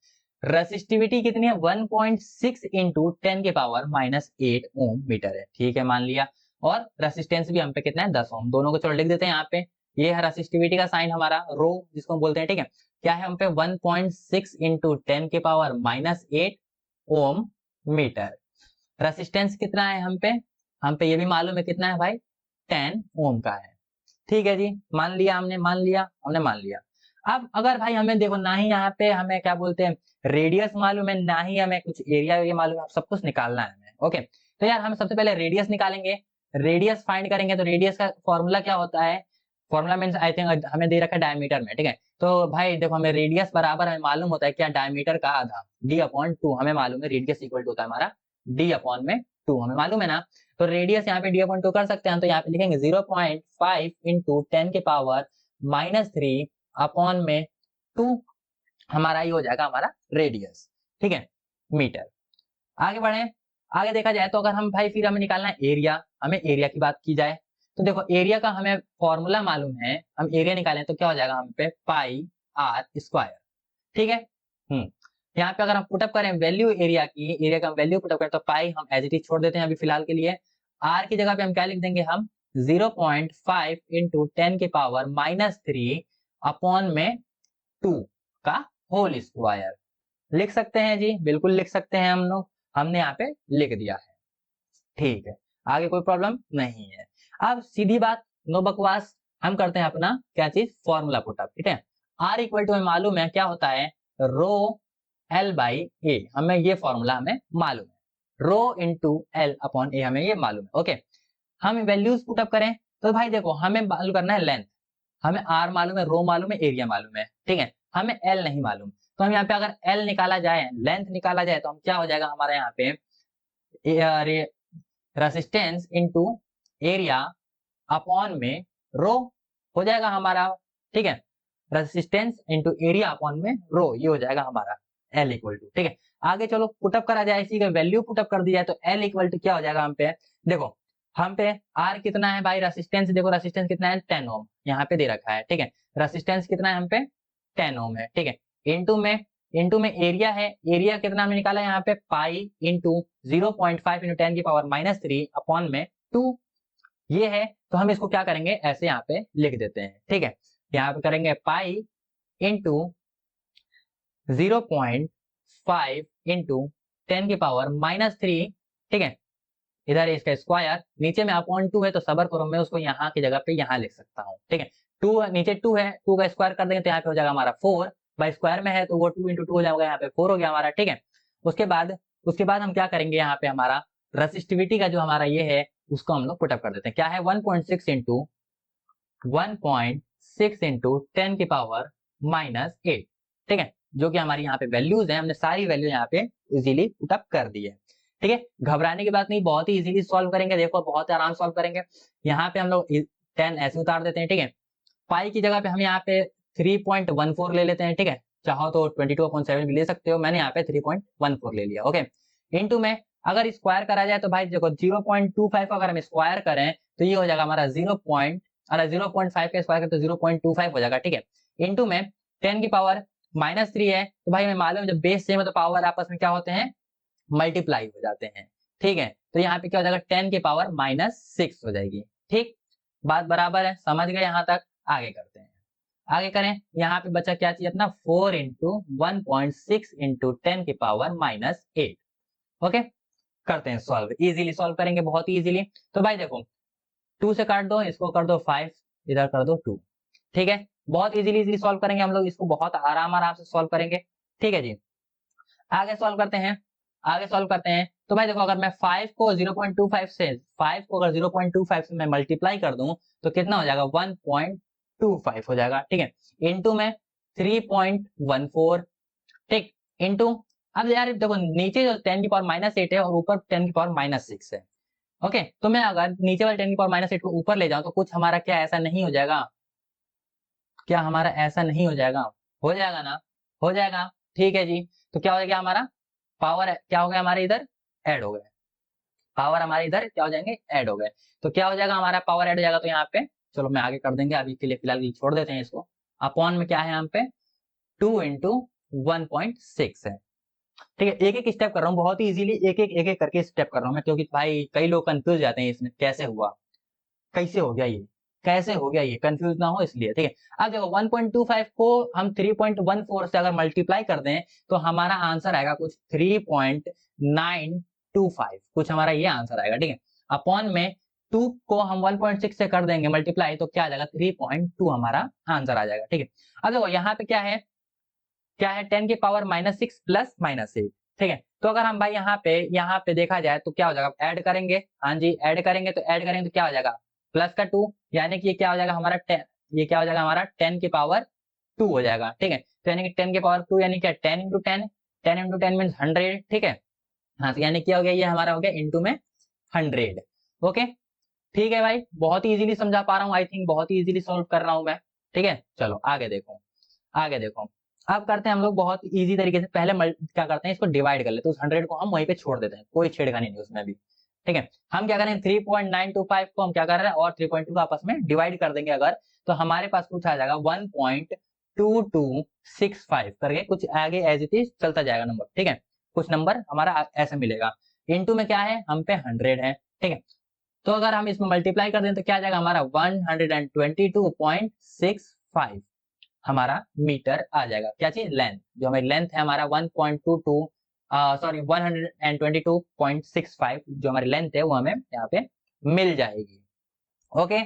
रेसिस्टिविटी कितनी है, 1.6 इंटू 10 की पावर -8 ओम मीटर है। ठीक है, मान लिया। और रेसिस्टेंस भी हम पे कितना है 10 ओम। दोनों को चलो लिख देते हैं यहाँ पे। ये है रेसिस्टिविटी का साइन हमारा रो जिसको हम बोलते हैं। ठीक है, क्या है हम पे 1.6 इंटू 10 की पावर -8 ओम मीटर। रेसिस्टेंस कितना है हम पे ये भी मालूम है कितना है भाई, 10 ओम का है। ठीक है जी, मान लिया हमने, मान लिया। अब अगर भाई हमें देखो ना ही यहाँ पे हमें क्या बोलते हैं रेडियस मालूम है, ना ही हमें कुछ एरिया ये मालूम है, सब कुछ निकालना है हमें। ओके, तो यार हम सबसे पहले रेडियस निकालेंगे। रेडियस फाइंड करेंगे तो रेडियस का फॉर्मूला क्या होता है, फॉर्मूला मीन्स आई थिंक हमें दे रखा है डायमीटर में। ठीक है, तो भाई देखो हमें रेडियस बराबर हमें मालूम होता है क्या, डायमीटर का आधा d/2 हमें मालूम है। रेडियस इक्वल टू होता है हमारा d/2 हमें मालूम है ना। तो रेडियस यहाँ पे d/2 कर सकते हैं, तो यहाँ पे लिखेंगे 0.5 इंटू 10 के पावर -3 अपॉन में 2, हमारा ये हो जाएगा हमारा रेडियस। ठीक है, मीटर। आगे बढ़े, आगे देखा जाए तो अगर हम भाई फिर हमें निकालना है एरिया, हमें एरिया की बात की जाए तो देखो एरिया का हमें फॉर्मूला मालूम है, हम एरिया निकालें तो क्या हो जाएगा हम पे पाई आर स्क्वायर। ठीक है, यहाँ पे अगर हम पुटअप करें वैल्यू एरिया की, एरिया का वैल्यू पुटअप करें तो पाई हम एज इट इज छोड़ देते हैं अभी फिलहाल के लिए। आर की जगह पे हम क्या लिख देंगे, हम 0.5 इंटू 10 की पावर -3 अपॉन में 2 का होल स्क्वायर लिख सकते हैं जी, बिल्कुल लिख सकते हैं हम लोग, हमने यहाँ पे लिख दिया है। ठीक है, आगे कोई प्रॉब्लम नहीं है। अब सीधी बात, नो बकवास, हम करते हैं अपना क्या चीज फॉर्मूला पुटअप। ठीक है, आर इक्वल टू हमें मालूम है क्या होता है, रो एल बाई ए, हमें ये फॉर्मूला हमें मालूम है। रो इंटू एल अपॉन ए हमें ये मालूम है। ओके, हम वैल्यूज पुटअप करें तो भाई देखो हमें मालूम करना है लेंथ, हमें आर मालूम है, रो मालूम है, एरिया मालूम है। ठीक है, हमें एल नहीं मालूम, तो हम यहाँ पे अगर एल निकाला जाए, लेंथ निकाला जाए तो हम क्या हो जाएगा हमारे यहाँ पे रेसिस्टेंस इंटू एरिया अपॉन में रो हो जाएगा हमारा। ठीक है, रेसिस्टेंस इंटू एरिया अपॉन में रो, ये हो जाएगा हमारा एल इक्वल टू। ठीक है, आगे चलो पुटअप करा जाए, इसी का वैल्यू पुटअप कर दिया तो एल इक्वल टू क्या हो जाएगा हम पे, देखो हम पे आर कितना है भाई, रेसिस्टेंस देखो रेसिस्टेंस कितना है 10 ओम यहाँ पे दे रखा है। ठीक है, रेसिस्टेंस कितना है हम पे 10 ओम है। ठीक है, इंटू में एरिया है, एरिया कितना हमने निकाला यहाँ पे पाई इंटू 0.5 इंटू 10 की पावर -3 अपॉन में 2, ये है। तो हम इसको क्या करेंगे ऐसे यहाँ पे लिख देते हैं। ठीक है, यहाँ पे करेंगे पाई इंटू 0.5 इंटू 10 की पावर -3। ठीक है, इधर इसका स्क्वायर, नीचे में अपॉन 2 है तो सबर करो मैं उसको यहाँ की जगह पे यहाँ लिख सकता हूँ। ठीक है, 2 नीचे 2 है, 2 का स्क्वायर कर देंगे तो यहाँ पे हो जाएगा हमारा 4, बाई स्क्वायर में है तो वो 2 इंटू 2 हो जाएगा, यहाँ पे 4 हो गया हमारा। ठीक है, उसके बाद हम क्या करेंगे, यहाँ पे हमारा रेसिस्टिविटी का जो हमारा ये है उसको हम लोग पुटअप कर देते हैं, क्या है 1.6 इंटू 1.6 इंटू 10 की पावर -8, ठीक है, जो कि हमारी यहाँ पे वैल्यूज है, हमने सारी वैल्यू यहाँ पे इजीली पुटअप कर दी है। ठीक है, घबराने की बात नहीं, बहुत ही इजीली सॉल्व करेंगे, देखो बहुत ही आराम सॉल्व करेंगे। यहाँ पे हम लोग 10 ऐसे उतार देते हैं, ठीक है, पाई की जगह पे हम यहाँ पे 3.14 ले लेते हैं, ठीक है, चाहो तो 22/7 भी ले सकते हो, मैंने यहाँ पे 3.14 ले लिया। ओके, इनटू में अगर स्क्वायर करा जाए तो भाई देखो 0.25 अगर हम स्क्वायर करें तो ये हो जाएगा हमारा 0.5 का स्क्वायर करें तो 0.25 हो जाएगा, ठीक है, इनटू में 10 की पावर -3 है, तो भाई हमें मालूम है जब बेस सेम है तो पावर आपस में क्या होते हैं, मल्टीप्लाई हो जाते हैं। ठीक है, तो यहाँ पे क्या हो जाएगा 10 की पावर -6 हो जाएगी। ठीक, बात बराबर है, समझ गए यहाँ तक। आगे करते हैं, आगे करें, यहाँ पे बचा क्या चाहिए अपना 4 इंटू 1.6 इंटू 10 की पावर -8। ओके, करते हैं सॉल्व, इजीली सॉल्व करेंगे, बहुत ही इजीली। तो भाई देखो 2 से काट दो, इसको कर दो 5, इधर कर दो 2, ठीक है, बहुत इजीली सॉल्व करेंगे हम लोग इसको, बहुत आराम से सॉल्व करेंगे। ठीक है जी, आगे सॉल्व करते हैं, आगे सॉल्व करते हैं। तो भाई देखो अगर मैं 5 को 0.25 से 5 को अगर 0.25 से मैं मल्टीप्लाई कर दूं तो कितना हो जाएगा 1.25 हो जाएगा, ठीक है, इनटू में 3.14, ठीक, इनटू, अब यार देखो नीचे जो 10 की पावर -8 है और ऊपर 10 की पावर -6 है। ओके, तो मैं अगर नीचे वाले 10 की पावर -8 को ऊपर ले जाऊं तो कुछ हमारा क्या ऐसा नहीं हो जाएगा, क्या हमारा ऐसा नहीं हो जाएगा, हो जाएगा ना, हो जाएगा। ठीक है जी, तो क्या हो गया हमारा पावर, क्या हो गया हमारे इधर ऐड हो गए, पावर हमारे इधर क्या हो जाएंगे ऐड हो गए, तो क्या हो जाएगा हमारा पावर ऐड हो जाएगा। तो यहाँ पे चलो मैं आगे कर देंगे, अभी के लिए फिलहाल छोड़ देते हैं इसको। अपॉन में क्या है यहाँ पे 2 इंटू 1.6 है। ठीक है, एक एक स्टेप कर रहा हूँ, बहुत ही इजीली एक एक करके स्टेप कर रहा हूँ मैं, क्योंकि भाई कई लोग कंफ्यूज जाते हैं इसमें, कैसे हुआ, कैसे हो गया ये, कैसे हो गया ये, कंफ्यूज ना हो इसलिए। ठीक है, अब देखो 1.25 को हम 3.14 से अगर मल्टीप्लाई कर दें तो हमारा आंसर आएगा कुछ 3.925, कुछ हमारा ये आंसर आएगा। ठीक है, अपॉन में 2 को हम 1.6 से कर देंगे मल्टीप्लाई तो क्या आ जाएगा 3.2 हमारा आंसर आ जाएगा। ठीक है, अब देखो यहाँ पे क्या है, क्या है 10 की पावर -6 प्लस -8। ठीक है, तो अगर हम भाई यहाँ पे देखा जाए तो क्या हो जाएगा, ऐड करेंगे, हाँ जी ऐड करेंगे, तो ऐड करेंगे तो क्या हो जाएगा प्लस का 2, यानी कि ये क्या हो जाएगा हमारा 10, ये क्या हो जाएगा हमारा 10 की पावर 2 हो जाएगा। ठीक है, तो यानी कि 10 की पावर 2 यानी क्या 10 इंटू 10, 10 इंटू 10 मीन 100। ठीक है, हाँ तो यानी क्या हो गया ये हमारा हो गया इंटू में 100। ओके, ठीक है भाई, बहुत ही इजीली समझा पा रहा हूँ, आई थिंक बहुत ही इजीली सॉल्व कर रहा हूँ मैं। ठीक है, चलो आगे देखो, आगे देखो, अब करते हैं हम लोग बहुत इजी तरीके से, पहले क्या करते हैं इसको डिवाइड कर लेते हैं, उस 100 को हम वहीं पे छोड़ देते हैं, कोई छेड़खानी नहीं उसमें भी। ठीक है, हम क्या करें 3.925 को हम क्या कर रहे हैं और 3.2 को आपस में डिवाइड कर देंगे अगर, तो हमारे पास कुछ आ जाएगा 1.2265 करके कुछ आगे एज इट इज चलता जाएगा नंबर। ठीक है, कुछ नंबर हमारा ऐसे मिलेगा, इनटू में क्या है हम पे 100 है। ठीक है, तो अगर हम इसमें मल्टीप्लाई कर दें तो क्या आ जाएगा हमारा 122.65 हमारा मीटर आ जाएगा। क्या चीज, लेंथ, जो हमारी लेंथ है हमारा 1.22 सॉरी 122.65 जो हमारी लेंथ है वो हमें यहाँ पे मिल जाएगी। ओके,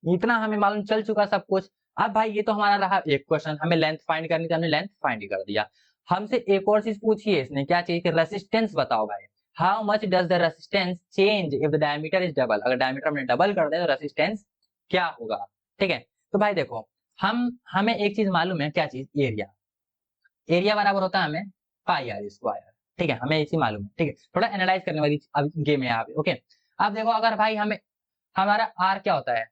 इतना हमें मालूम चल चुका सब कुछ। अब भाई ये तो हमारा रहा एक क्वेश्चन, हमें लेंथ फाइंड करनी थी, हमने लेंथ फाइंड कर दिया। हमसे एक और चीज पूछी है इसने, क्या चीज, रेसिस्टेंस बताओ भाई, how much does the resistance change if the diameter is double, अगर डायमीटर हमने डबल कर दे तो रेसिस्टेंस क्या होगा। ठीक है, तो भाई देखो हमें एक चीज मालूम है, क्या चीज, एरिया, एरिया बराबर होता है हमें पाई आर स्क्वायर। ठीक है, हमें इसी मालूम है। ठीक है, थोड़ा एनालाइज करने वाली अब गेम है यहाँ पे। ओके, अब देखो अगर भाई हमें हमारा आर क्या होता है,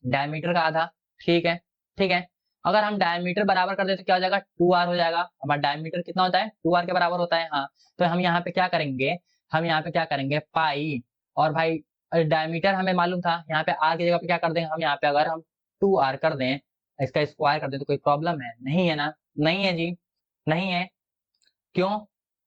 डायमीटर का आधा। ठीक है, ठीक है, अगर हम डायमीटर बराबर कर दे तो क्या हो जाएगा 2r हो जाएगा, हमारा डायमीटर कितना होता है 2r के बराबर होता है। हाँ, तो हम यहाँ पे क्या करेंगे, हम यहाँ पे क्या करेंगे पाई, और भाई डायमीटर हमें मालूम था, यहाँ पे आर की जगह पे क्या कर देंगे हम, यहाँ पे अगर हम 2r कर दें, इसका स्क्वायर कर दें तो कोई प्रॉब्लम है, नहीं है ना, नहीं है जी, नहीं है। क्यों,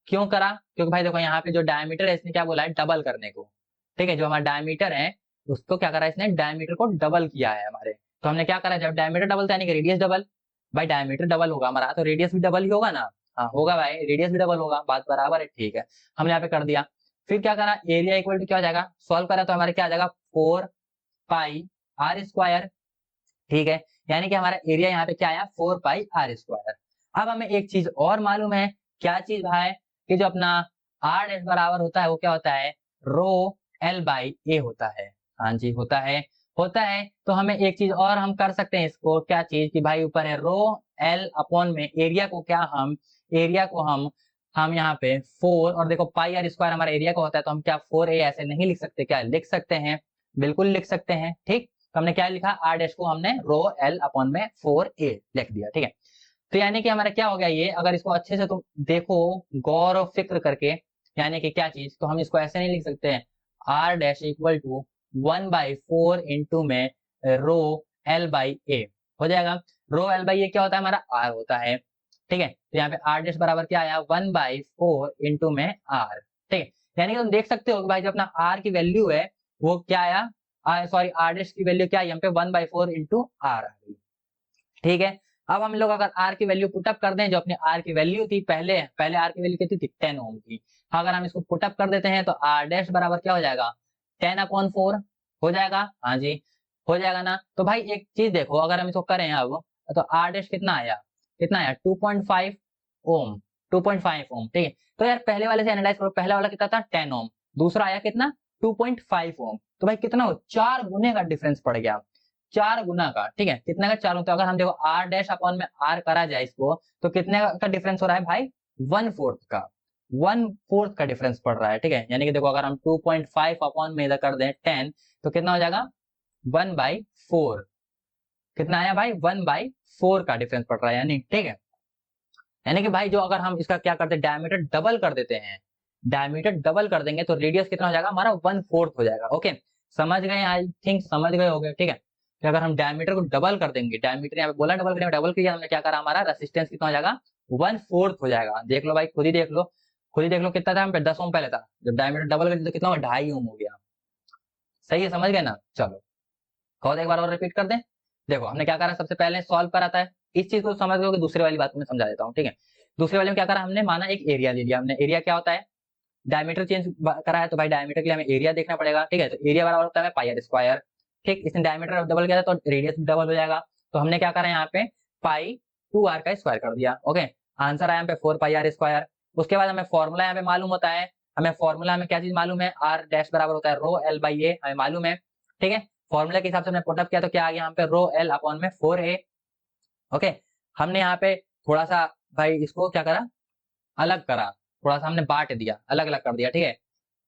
क्यों करा, क्योंकि भाई देखो यहाँ पे जो डायमीटर है इसने क्या बोला है डबल करने को। ठीक है, जो हमारा डायमीटर है उसको क्या करा इसने, डायमीटर को डबल किया है हमारे, तो हमने क्या करा, जब डायमीटर डबल था यानी कि रेडियस डबल, भाई डायमीटर डबल होगा हमारा तो रेडियस भी डबल ही होगा ना। हाँ होगा भाई, रेडियस भी डबल होगा, बात बराबर है। ठीक है, हमने यहाँ पे कर दिया, फिर क्या करा, एरिया इक्वल टू क्या हो जाएगा, सॉल्व करा तो हमारे क्या आ जाएगा 4 पाई आर स्क्वायर। ठीक है, यानी कि हमारा एरिया यहाँ पे क्या आया 4 पाई आर स्क्वायर। अब हमें एक चीज और मालूम है, क्या चीज भाई, कि जो अपना आर एस बराबर होता है वो क्या होता है रो एल बाई ए होता है। हाँ जी होता है, होता है तो हमें एक चीज और हम कर सकते हैं इसको, क्या चीज कि भाई ऊपर है रो एल अपॉन में एरिया को क्या हम एरिया को हम यहाँ पे 4 और देखो पाई आर स्क्वायर हमारा एरिया का होता है, तो हम क्या 4a ऐसे नहीं लिख सकते, क्या लिख सकते हैं, बिल्कुल लिख सकते हैं। ठीक, तो हमने क्या लिखा आर डैश को हमने रो एल अपॉन में 4a लिख दिया। ठीक है, तो यानी कि हमारा क्या हो गया ये, अगर इसको अच्छे से तुम देखो गौर और फिक्र करके, यानी कि क्या चीज, तो हम इसको ऐसे नहीं लिख सकते हैं R dash equal to 1/4 into में रो एल बाई ए हो जाएगा। रो एल बाई ए क्या होता है, हमारा आर होता है। ठीक है, तो यहाँ पे आर डैश बराबर क्या आया 1/4 इंटू में आर। ठीक है, यानी कि तुम देख सकते हो कि भाई जो अपना आर की वैल्यू है वो क्या आया, सॉरी आर डैश की वैल्यू क्या आई यहाँ पे 1/4 इंटू आर आ गई। ठीक है, अब हम लोग अगर आर की वैल्यू पुटअप कर दें, जो अपनी आर की वैल्यू थी पहले पहले आर की वैल्यू कितनी थी 10 ओम की, अगर हम इसको पुटअप कर देते हैं तो आर डैश बराबर क्या हो जाएगा 10/4 हो जाएगा। हाँ जी, हो जाएगा ना। तो भाई एक चीज देखो, अगर हम इसको करें अब तो आर डैश कितना आया 2.5 ओम, 2.5 ओम। ठीक है, तो यार पहले वाले से एनालाइज करो, पहला वाला कितना था 10 ओम, दूसरा आया कितना 2.5 ओम, तो भाई कितना हो 4 गुने का डिफरेंस पड़ गया, 4 गुना का। ठीक है, कितने का 4 होता है, अगर हम देखो आर डैश अपॉन में आर करा जाए इसको, तो कितने का डिफरेंस हो रहा है भाई 1/4 का, 1/4 का डिफरेंस पड़ रहा है। ठीक है, यानी कि देखो अगर हम 2.5 अपॉन में इधर कर दें 10 तो कितना हो जाएगा 1/4, कितना आया भाई 1/4 का डिफरेंस पड़ रहा है यानी। ठीक है, यानी कि भाई जो अगर हम इसका क्या करते हैं डायमीटर डबल कर देते हैं, डायमीटर डबल कर देंगे तो रेडियस कितना हो जाएगा हमारा 1/4 हो जाएगा। ओके, समझ गए, आई थिंक समझ गए होंगे। ठीक है, कि अगर हम डायमीटर को डबल कर देंगे, डायमीटर यहाँ पे बोला डबल करेंगे, डबल किया हमने क्या करा हमारा रेसिस्टेंस कितना हो जाएगा 1/4 हो जाएगा। देख लो भाई, खुद ही देख लो, खुद ही देख लो कितना था हम पे 10 ओम पहले था, जब डायमीटर डबल कर दिया तो कितना हुआ 2.5 ओम हो गया। सही है, समझ गए ना। चलो और एक बार और रिपीट कर दें। देखो हमने क्या करा, सबसे पहले सॉल्व करा था, इस चीज को समझ लो कि दूसरे वाली बात को मैं समझा देता हूँ। ठीक है, दूसरे वाले में क्या करा हमने, माना एक एरिया ले लिया हमने, एरिया क्या होता है डायमीटर चेंज करा है, तो भाई डायमीटर के लिए हमें एरिया देखना पड़ेगा। ठीक है, तो एरिया बराबर होता है पाई आर स्क्वायर। ठीक, इसने डायमीटर डबल किया था तो रेडियस भी डबल हो जाएगा, तो हमने क्या करा यहाँ पे पाई 2r का स्क्वायर कर दिया। ओके, आंसर आया यहाँ पे 4 पाई आर स्क्वायर। उसके बाद हमें फॉर्मूला यहाँ पे मालूम होता है, हमें फॉर्मूला में क्या चीज मालूम है, आर डैश बराबर होता है रो एल बाई ए, हमें मालूम है। ठीक है, फॉर्मूला के हिसाब से हमने पुटअप किया तो क्या आ गया यहाँ पे रो एल अपॉन में 4a। ओके, हमने यहाँ पे थोड़ा सा भाई इसको क्या करा अलग करा, थोड़ा सा हमने बांट दिया, अलग अलग कर दिया। ठीक है,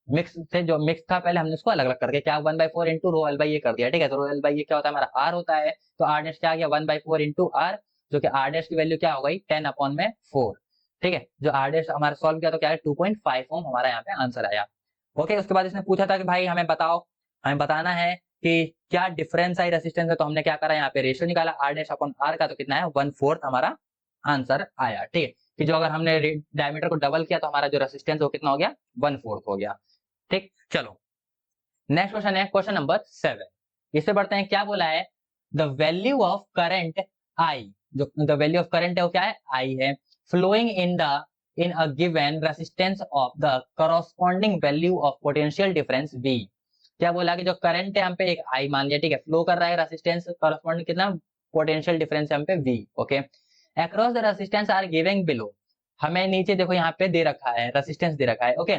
मिक्स से जो मिक्स था पहले हमने उसको अलग अलग करके क्या 1/4 इंटू रो एल बाई ए कर दिया। ठीक है, तो रो एल बाई ए क्या होता है हमारा आर होता है, तो आर डैश क्या आ गया 1/4 इंटू आर, जो कि आर डैश की वैल्यू क्या हो गई 10/4। ठीक है, जो आर डैश हमारा सॉल्व किया तो क्या है 2.5 ओम हमारा यहाँ पे आंसर आया। ओके, उसके बाद इसने पूछा था कि भाई हमें बताओ, हमें बताना है कि क्या डिफरेंस आई रेसिस्टेंस है, तो हमने क्या करा यहाँ पे रेशियो निकाला आर डैश अपॉन आर का, तो कितना है 1/4 हमारा आंसर आया। ठीक है, कि जो अगर हमने डायमीटर को डबल किया तो हमारा जो रेसिस्टेंस वो कितना हो गया 1/4 हो गया। ठीक, चलो नेक्स्ट क्वेश्चन है क्वेश्चन नंबर 7, इससे बढ़ते हैं। क्या बोला है the value of current I, जो द वैल्यू ऑफ करंट है वो क्या है आई है, flowing in a given resistance of the corresponding value of potential difference V। क्या बोला कि जो करंट है हम पे एक आई मान लिया, ठीक है, फ्लो कर रहा है रेसिस्टेंस करस्पॉन्डिंग कितना पोटेंशियल डिफरेंस है हम पे V। Okay, across the resistance are giving below, हमें नीचे देखो यहाँ पे दे रखा है रेसिस्टेंस दे रखा है। ओके,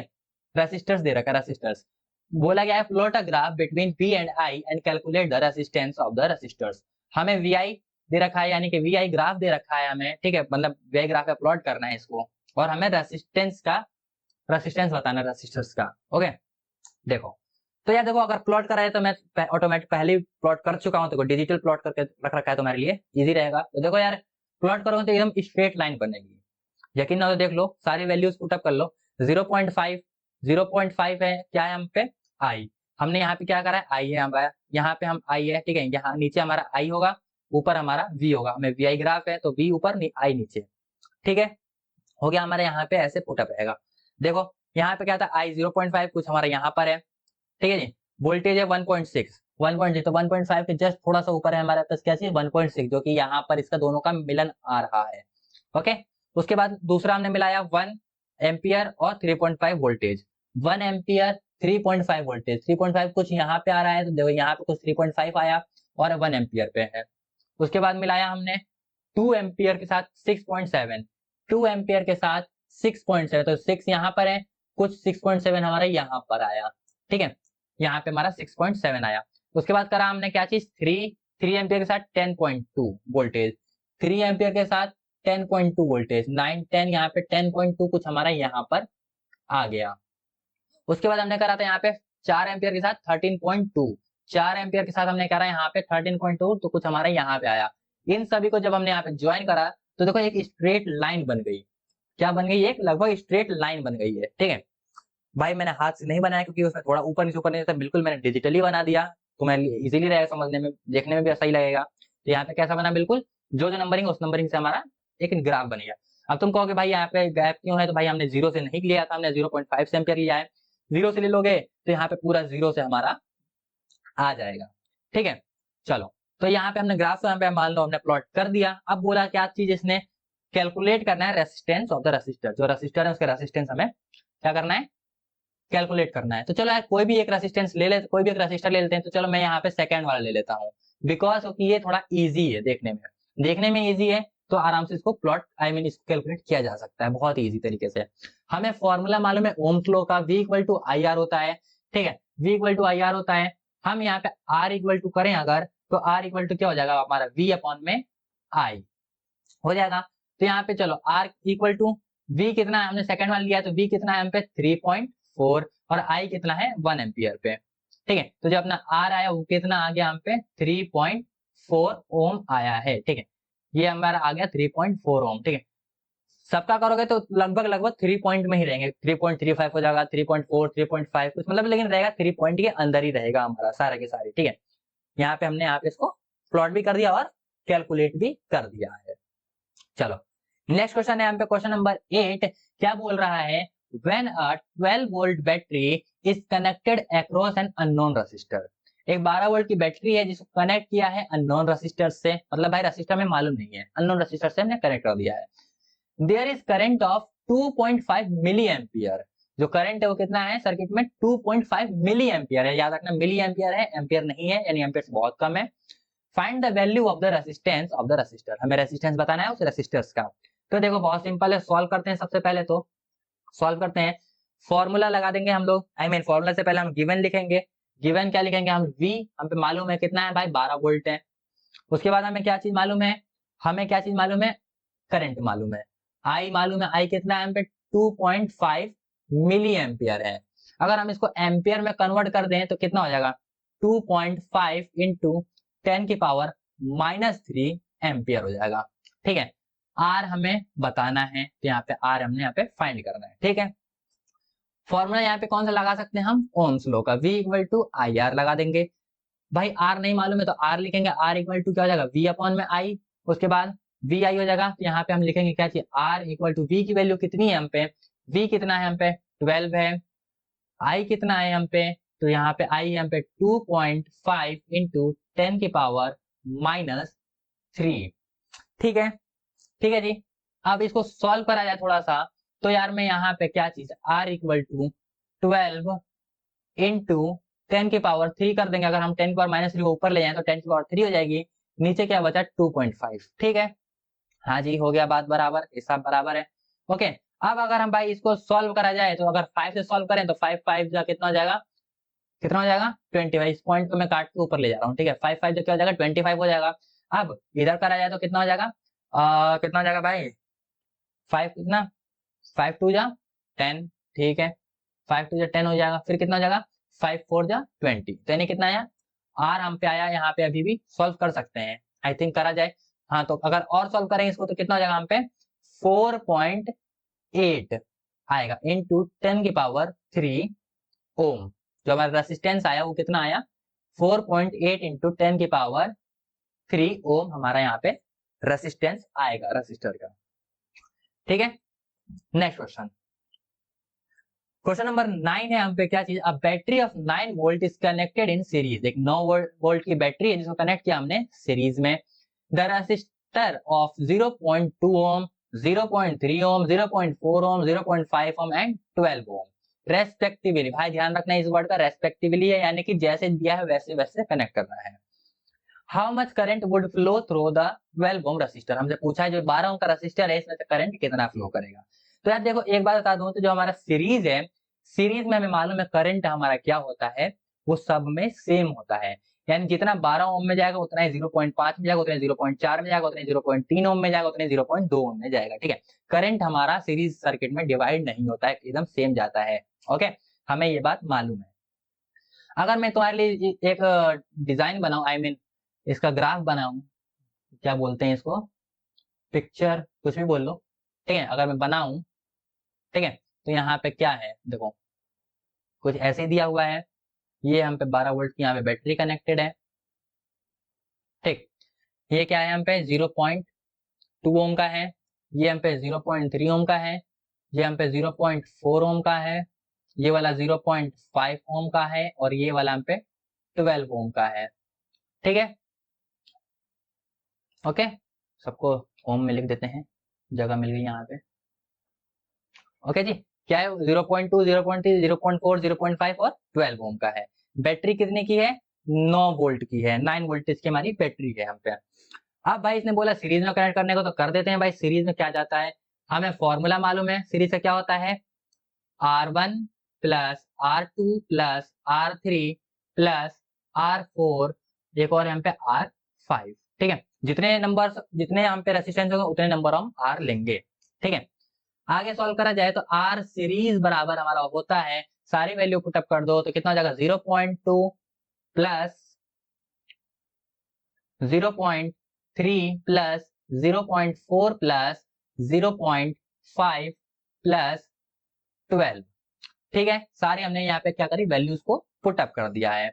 रेसिस्टर्स दे रखा है, रेसिस्टर्स बोला गया है plot a graph between P and I and calculate the resistance of the resistors. हमें VI दे रखा है, यानी कि VI ग्राफ दे रखा है हमें। ठीक है, मतलब VI ग्राफ पे प्लॉट करना है इसको, और हमें रेसिस्टेंस बताना है रेसिस्टर्स का। ओके, देखो तो यार देखो अगर प्लॉट करा है तो मैं ऑटोमेटिक पहले ही प्लॉट कर चुका हूँ, देखो डिजिटल प्लॉट करके रख रखा है तो मेरे लिए इजी रहेगा। तो देखो यार प्लॉट करोगे तो एकदम स्ट्रेट लाइन बनेगी, यकीन ना हो तो देख लो सारी वैल्यूज पुटअप कर लो। 0.5 0.5 है क्या है हम पे आई, हमने यहाँ पे क्या करा है आई है हमारा, यहाँ पे हम आई है। ठीक है, यहाँ नीचे हमारा आई होगा, ऊपर हमारा वी होगा, हमें वी आई ग्राफ है तो वी ऊपर आई नीचे। ठीक है, हो गया हमारे यहाँ पे ऐसे पुटअप रहेगा। देखो यहाँ पे क्या था आई 0.5 कुछ हमारा यहाँ पर है। ठीक है जी, वोल्टेज है 1.6 1.6, तो 1.5 के जस्ट थोड़ा सा ऊपर है हमारे पास क्या चीज 1.6, जो कि यहाँ पर इसका दोनों का मिलन आ रहा है। ओके, उसके बाद दूसरा हमने मिलाया 1 एम्पियर और 3.5 वोल्टेज, 1 एम्पियर 3.5 वोल्टेज, 3.5 कुछ यहाँ पे आ रहा है तो देखो यहाँ पे कुछ 3.5 आया और 1 एम्पियर पे है। उसके बाद मिलाया हमने 2 एम्पियर के साथ 6.7, 2 एम्पियर के साथ 6.7, तो 6 यहाँ पर है, कुछ 6.7 हमारा यहाँ पर आया। ठीक है, यहाँ पे हमारा 6.7 आया। उसके बाद करा हमने क्या चीज, 3 एम्पियर के साथ 10.2 वोल्टेज, 3 एम्पियर के साथ 10.2 वोल्टेज, 9 10 यहाँ पे 10.2 कुछ हमारा यहाँ पर आ गया। उसके बाद हमने करा था यहाँ पे 4 एम्पियर के साथ 13.2, 4 एम्पियर के साथ हमने करा यहाँ पे 13.2, तो कुछ हमारा यहाँ पे आया। इन सभी को जब हमने यहाँ पे ज्वाइन करा तो देखो एक स्ट्रेट लाइन बन गई। क्या बन गई, एक लगभग स्ट्रेट लाइन बन गई है। ठीक है भाई, मैंने हाथ से नहीं बनाया क्योंकि उसमें थोड़ा ऊपर नीचे बिल्कुल मैंने डिजिटली बना दिया, तो मैं इजीली रहेगा समझने में, देखने में भी सही लगेगा। तो यहाँ पे कैसा बना, बिल्कुल जो जो नंबरिंग उस नंबरिंग से हमारा एक ग्राफ बनेगा। अब तुम कहोगे भाई यहाँ पे गैप क्यों है, तो भाई हमने 0 से नहीं लिया था, हमने 0.5 से एम्पियर लिया है। 0 से ले लोगे तो यहाँ पे पूरा 0 से हमारा आ जाएगा। ठीक है चलो, तो यहाँ पे हमने ग्राफ यहाँ पे मान लो हमने प्लॉट कर दिया। अब बोला क्या चीज इसने, कैलकुलेट करना है रेसिस्टेंस ऑफ द रेसिस्टर, जो रेसिस्टर है उसके रेसिस्टेंस हमें क्या करना है, कैलकुलेट करना है। तो चलो यार कोई भी एक रेसिस्टेंस ले लेते, कोई भी एक रेसिस्टर ले लेते हैं। तो चलो मैं यहाँ पे सेकंड वाला ले लेता हूँ, बिकॉज क्योंकि ये थोड़ा इजी है देखने में इजी है, तो आराम से इसको प्लॉट इसको कैलकुलेट किया जा सकता है बहुत इजी तरीके से। हमें फॉर्मूला मालूम है ओम्स लॉ का, V equal to I R होता है। ठीक है, V equal to I R होता है। हम यहाँ पे R इक्वल टू करें अगर, तो R इक्वल टू क्या हो जाएगा हमारा, V अपॉन में I हो जाएगा। तो यहाँ पे चलो R इक्वल टू V कितना है, हमने सेकंड वाला लिया है, तो V कितना है हम पे 3.4 और I कितना है 1 एम्पियर पे। ठीक है, तो जो अपना R आया वो कितना आ गया हम पे 3.4 ओम आया है। ठीक है, ये हमारा आ गया 3.4 ओम। ठीक है, सबका करोगे तो लगभग 3 पॉइंट में ही रहेंगे, 3.35 हो जाएगा, 3.4 3.5 कुछ मतलब, लेकिन रहेगा 3 पॉइंट के अंदर ही रहेगा हमारा सारे के सारे। ठीक है, यहाँ पे हमने यहाँ पे इसको प्लॉट भी कर दिया और कैलकुलेट भी कर दिया है। चलो नेक्स्ट क्वेश्चन है यहाँ पे क्वेश्चन नंबर 8। क्या बोल रहा है, when a 12 volt battery is connected across an unknown resistor. एक 12 वोल्ट की बैटरी है जिसको कनेक्ट किया है अननोन रेसिस्टर से, मतलब भाई रेसिस्टर में मालूम नहीं है, अननोन रेसिस्टर से हमने कनेक्ट कर दिया है। There is current of 2.5 milli ampere. जो करंट है वो कितना है सर्किट में, 2.5 मिली एम्पियर है। याद रखना मिली एम्पियर है, एम्पियर नहीं है, यानी एम्पियर बहुत कम है। Find the value of the resistance of the resistor, हमें रेसिस्टेंस बताना है उस रेसिस्टर्स का। तो देखो बहुत सिंपल है, सॉल्व करते हैं। सबसे पहले तो सॉल्व करते हैं, फॉर्मूला लगा देंगे हम लोग। फॉर्मूला से पहले हम गिवन लिखेंगे। गिवन क्या लिखेंगे हम, V हम पे मालूम है कितना है भाई 12 वोल्ट है। उसके बाद हमें क्या चीज मालूम है, हमें क्या चीज मालूम है, करंट मालूम है। I मालूम है, I कितना है हम पे 2.5 मिली एम्पियर है। अगर हम इसको एम्पियर में कन्वर्ट कर दें तो कितना हो जाएगा, 2.5 इंटू 10 की पावर -3 एम्पियर हो जाएगा। ठीक है, R हमें बताना है, तो यहाँ पे R हमने यहाँ पे फाइंड करना है। ठीक है, फॉर्मूला यहाँ पे कौन सा लगा सकते हैं हम, ओम्स लॉ का, V equal to I R लगा देंगे। भाई R नहीं मालूम है तो R लिखेंगे, R इक्वल टू क्या हो जाएगा, V अपॉन में I। उसके बाद V I हो जाएगा, तो यहाँ पे हम लिखेंगे क्या चाहिए, R इक्वल टू V की वैल्यू कितनी है हम पे, V कितना है हम पे 12 है, I कितना है हम पे, तो यहाँ पे I हम पे 2.5 इंटू 10 की पावर -3। ठीक है, ठीक है जी। अब इसको सॉल्व करा जाए थोड़ा सा, तो यार मैं यहाँ पे क्या चीज, R इक्वल टू 12 इंटू 10 की पावर 3 कर देंगे। अगर हम 10 की पावर -3 को ऊपर ले जाएं तो 10 की पावर 3 हो जाएगी, नीचे क्या बचा 2.5। ठीक है, हाँ जी हो गया, बात बराबर, ये सब बराबर है। ओके, अब अगर हम भाई इसको सॉल्व करा जाए, तो अगर 5 से सॉल्व करें तो 5 5 जा कितना हो जाएगा, कितना हो जाएगा 25। इस पॉइंट को मैं काट के ऊपर ले जा रहा हूँ। ठीक है, 5 5 जो क्या हो जाएगा 25 हो जाएगा। अब इधर करा जाए तो कितना हो जाएगा, कितना हो जाएगा भाई 5 कितना, 5 2 जा 10। ठीक है, 5 2 जा 10 हो जाएगा। फिर कितना हो जाएगा 5 4 जा 20, तो यानी कितना आया, R हम पे आया। यहाँ पे अभी भी सॉल्व कर सकते हैं, आई थिंक करा जाए। हाँ, तो अगर और सॉल्व करेंगे इसको तो कितना हो जाएगा हम पे 4.8 आएगा इंटू 10 की पावर 3 ओम। जो हमारा रेसिस्टेंस आया वो कितना आया 4.8 इंटू 10 की पावर 3 ओम हमारा यहाँ पे रेसिस्टेंस आएगा रेसिस्टर का। ठीक है, नेक्स्ट क्वेश्चन, क्वेश्चन नंबर 9 है हम पे क्या चीज, a battery of 9 volt is connected in series. एक 9 वोल्ट की बैटरी है जिसको कनेक्ट किया हमने सीरीज में। The resistor of 0.2 ohm, 0.3 ohm, 0.4 ohm, 0.5 ohm and 12 ohm respectively. भाई ध्यान रखना इस वर्ड का, रेस्पेक्टिवली है, यानी कि जैसे दिया है वैसे वैसे कनेक्ट करना है। How much current would flow through the 12 ohm resistor, हमसे पूछा है जो 12 ओम का रेसिस्टर है इसमें से करंट कितना फ्लो करेगा। तो यार देखो एक बात बता दूं, तो जो हमारा सीरीज है, सीरीज में हमें मालूम है करंट हमारा क्या होता है, वो सब में सेम होता है। यानी जितना 12 ओम में जाएगा उतना ही 0.5 में जाएगा, उतना 0.4 में जाएगा, उतना 0.3 ओम में जाएगा, उतना 0.2 ओम में जाएगा। ठीक है, करंट हमारा सीरीज सर्किट में डिवाइड नहीं होता है, एकदम सेम जाता है। ओके, हमें ये बात मालूम है। अगर मैं तुम्हारे लिए एक डिजाइन बनाऊं, आई मीन इसका ग्राफ बनाऊं, क्या बोलते हैं इसको, पिक्चर, कुछ भी बोल लो। ठीक है, अगर मैं बनाऊं, ठीक है, तो यहाँ पे क्या है देखो, कुछ ऐसे दिया हुआ है, ये हम पे 12 वोल्ट की यहाँ पे बैटरी कनेक्टेड है। ठीक, ये क्या है हम पे 0.2 ओम का है, ये हम पे 0.3 ओम का है, ये हम पे 0.4 ओम का है, ये वाला 0.5 ओम का है, और ये वाला हम पे 12 ओम का है। ठीक है, ओके, सबको ओम में लिख देते हैं, जगह मिल गई यहाँ पे। ओके जी, क्या है 0.2, 0.3, 0.4, 0.5 और 12 ओम का है। बैटरी कितने की है, 9 वोल्ट की है, 9 वोल्टेज की हमारी बैटरी है हम पे। अब भाई इसने बोला सीरीज में कनेक्ट करने को, तो कर देते हैं भाई। सीरीज में क्या जाता है, हमें फॉर्मूला मालूम है सीरीज का, क्या होता है R1 plus R2 plus R3 plus R4, एक और यहाँ पे R5। ठीक है, जितने नंबर, जितने यहाँ पे रेसिस्टेंस होंगे उतने नंबर हम R लेंगे। ठीक है, आगे सॉल्व करा जाए तो R सीरीज बराबर हमारा होता है, सारी वैल्यू पुटअप कर दो तो कितना हो जाएगा 0.2 प्लस 0.3 प्लस 0.4 प्लस 0.5 प्लस 12। ठीक है, सारी हमने यहाँ पे क्या करी, वैल्यूज को पुटअप कर दिया है।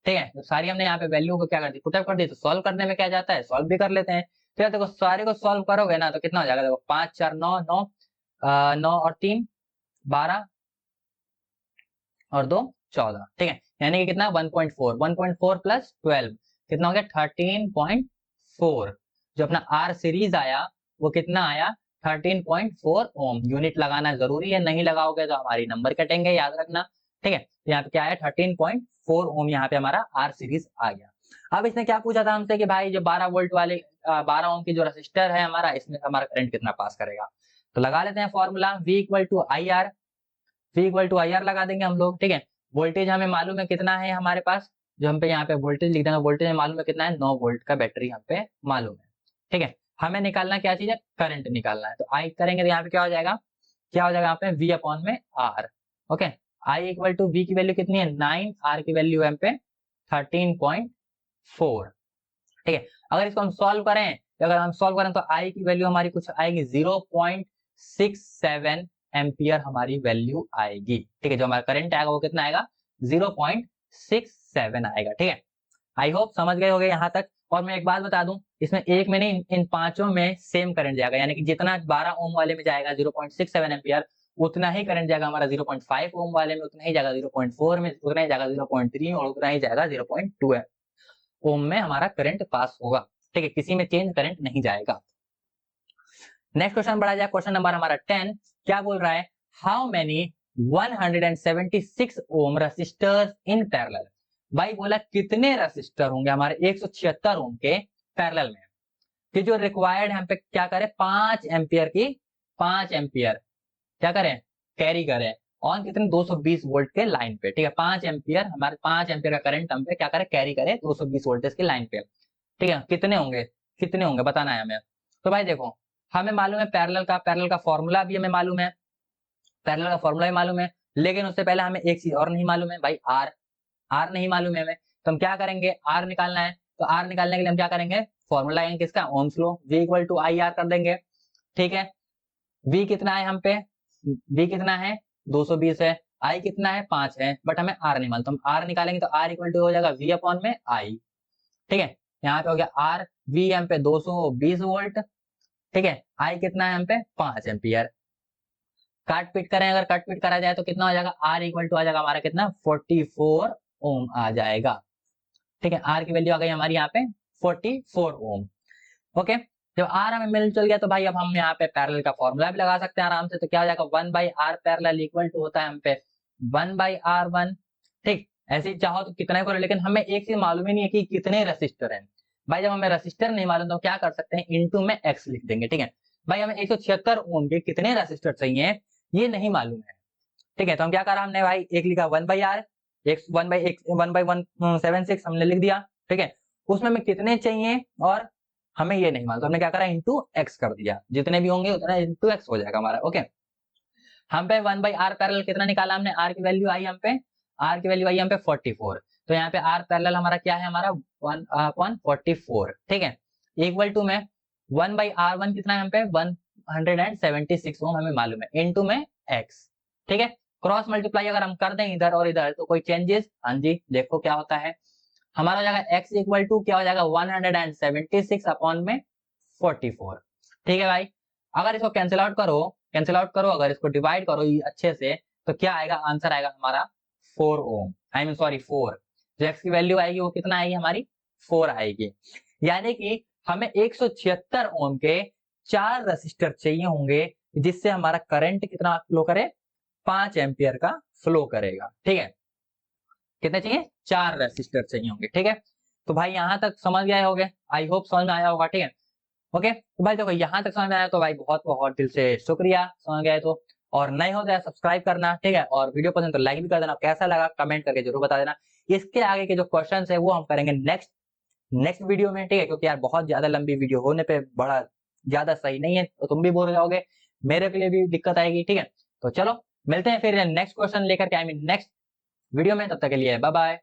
ठीक है, तो सारी हमने यहाँ पे वैल्यू को क्या कर दी, पुटअप कर दी। तो सॉल्व करने में क्या जाता है, सॉल्व भी कर लेते हैं। तो देखो सारे को सॉल्व करोगे ना तो कितना हो जाएगा, देखो 5 4 9 9, 9 और 3 12 और 2 14। ठीक है, यानी कि कितना 1.4, 1.4 प्लस 12 कितना हो गया 13.4। जो अपना आर सीरीज आया वो कितना आया 13.4 ओम। यूनिट लगाना जरूरी है, नहीं लगाओगे तो हमारी नंबर कटेंगे, याद रखना। ठीक है, तो यहाँ पे क्या आया 13.4 ओम, यहाँ पे हमारा आर सीरीज आ गया। अब इसने क्या पूछा था हमसे कि भाई जो 12 वोल्ट वाले 12 ओम की जो रजिस्टर है हमारा, इसमें हमारा करंट कितना पास करेगा। तो लगा लेते हैं formula, V equal to I R, V equal to I R लगा देंगे हम लोग। ठीक है, वोल्टेज हमें मालूम है कितना है हमारे पास, जो हम पे यहाँ पे वोल्टेज लिख देंगे, वोल्टेज हमें मालूम है कितना है 9 वोल्ट का बैटरी हम पे मालूम है। ठीक है, हमें निकालना क्या चीज है, करंट निकालना है। तो आई करेंगे तो यहाँ पे क्या हो जाएगा, क्या हो जाएगा यहाँ पे V अपॉन में R। Okay, I equal to V की वैल्यू कितनी है 9, R की वैल्यू है हम पे 13.4। ठीक है, अगर इसको हम सॉल्व करें, तो अगर हम सॉल्व करें तो आई की वैल्यू हमारी कुछ आएगी 0.67 एम्पियर हमारी वैल्यू आएगी। ठीक है, जो हमारा करंट आएगा वो कितना आएगा 0.67 आएगा। ठीक है, आई होप समझ गए होंगे यहाँ तक। और मैं एक बात बता दूं, इसमें एक में नहीं, इन पांचों में सेम करंट जाएगा, यानी कि जितना 12 ओम वाले में जाएगा 0.67 एम्पियर, उतना ही करंट जाएगा हमारा 0.5 ओम वाले में, उतना ही जाएगा 0.4 में, उतना ही जाएगा 0.3 और उतना ही जाएगा 0.2 ओम में हमारा करंट पास होगा। ठीक है, किसी में चेंज करंट नहीं जाएगा। नेक्स्ट क्वेश्चन बढ़ा जाए, क्वेश्चन नंबर हमारा 10 क्या बोल रहा है, how many 176 ohm resistors in parallel. भाई बोला कितने रसिस्टर होंगे हमारे 176 ओम के पैरेलल में, कि जो रिक्वायर्ड हम पे क्या करें 5 एम्पियर की, 5 एम्पियर क्या करें कैरी करें ऑन कितने 220 वोल्ट के लाइन पे। ठीक है, 5 एम्पियर हमारे 5 एम्पियर का करंट हम पे क्या करें कैरी करें 220 वोल्टेज की लाइन पे। ठीक है, कितने होंगे, कितने होंगे बताना है हमें। तो भाई देखो हमें मालूम है पैरेलल का फॉर्मूला भी हमें मालूम है, पैरेलल का फॉर्मूला भी मालूम है, लेकिन उससे पहले हमें एक चीज और नहीं मालूम है भाई, आर नहीं मालूम है हमें। तो हम क्या करेंगे, आर निकालना है। तो आर निकालने के लिए हम क्या करेंगे, फॉर्मूला आएंगे किसका, Ohm's law, V equal to I R कर देंगे। ठीक है, V कितना है हम पे, V कितना है 220 है, I कितना है 5 है, बट हमें R नहीं मालूम। तो हम R निकालेंगे तो R इक्वल टू हो जाएगा V अपॉन में I। ठीक है, यहाँ पे हो गया R, V हम पे 220 वोल्ट। ठीक है, I कितना है हम पे 5 एम्पियर। काट पीट करें, अगर काट पीट करा जाए तो कितना हो जाएगा, R इक्वल टू आ जाएगा हमारा कितना 44 ओम आ जाएगा। ठीक है, R की वैल्यू आ गई हमारी यहाँ पे 44 ओम। ओके, जब R हमें मिल चल गया तो भाई अब हम यहाँ पे पैरेलल का फॉर्मूला भी लगा सकते हैं आराम से। तो क्या हो जाएगा 1/R पैरेलल इक्वल टू होता है हम पे 1/R1। ठीक, ऐसे ही चाहो तो कितना करो, लेकिन हमें एक चीज मालूम ही नहीं है कि कितने रेसिस्टर हैं। भाई जब हमें रेसिस्टर नहीं मालूम तो क्या कर सकते हैं, इनटू में x लिख देंगे। ठीक है, भाई हमें 176 ओम के कितने रेसिस्टर चाहिए ये नहीं मालूम है। ठीक है, तो हम क्या करा हमने भाई एक लिखा 1/R, एक 1/176 हमने लिख दिया, ठीक है। उसमें हमें कितने चाहिए और हमें ये नहीं मालूम, तो हमने क्या करा, इंटू एक्स कर दिया, जितने भी होंगे उतना इंटू एक्स हो जाएगा हमारा, ओके। हम पे 1/r पैरेलल कितना निकाला हमने, r की वैल्यू आई हम पे, r की वैल्यू आई हम पे 44, तो यहाँ पे r पैरेलल हमारा क्या है, हमारा 1/44, ठीक है। इक्वल टू में 1/r1 कितना है हम पे 176 ओम हमें मालूम है, इनटू में x, ठीक है। क्रॉस मल्टीप्लाई अगर हम कर दें इधर और इधर तो कोई चेंजेस, हाँ जी देखो क्या होता है, हमारा हो जाएगा x इक्वल टू क्या हो जाएगा 176 अपॉन में 44, ठीक है भाई। अगर इसको कैंसिल आउट करो अगर इसको डिवाइड करो अच्छे से, तो क्या आएगा, आंसर आएगा हमारा 4 ओम, आई मीन सॉरी 4, जो x की वैल्यू आएगी वो कितना आएगी हमारी 4 आएगी। यानी कि हमें 176 ओम के 4 रेसिस्टर चाहिए होंगे, जिससे हमारा करंट कितना फ्लो करे, 5 एम्पियर का फ्लो करेगा, ठीक है। कितने चाहिए, 4 रेसिस्टर चाहिए होंगे, ठीक है। तो भाई यहाँ तक समझ गए होगे, आई होप समझ में आया होगा, ठीक है। ओके तो भाई देखो यहाँ तक समझ में आया तो भाई बहुत बहुत दिल से शुक्रिया, समझ गए तो। और नए हो तो सब्सक्राइब करना, ठीक है। और वीडियो पसंद तो लाइक भी कर देना, कैसा लगा कमेंट करके जरूर बता देना। इसके आगे के जो क्वेश्चन है वो हम करेंगे नेक्स्ट वीडियो में, ठीक है। क्योंकि यार बहुत ज्यादा लंबी वीडियो होने पे बड़ा ज्यादा सही नहीं है, तो तुम भी बोर हो जाओगे, मेरे के लिए भी दिक्कत आएगी, ठीक है। तो चलो मिलते हैं फिर नेक्स्ट क्वेश्चन लेकर के, आई मीन नेक्स्ट वीडियो में, तब तक के लिए बाय बाय।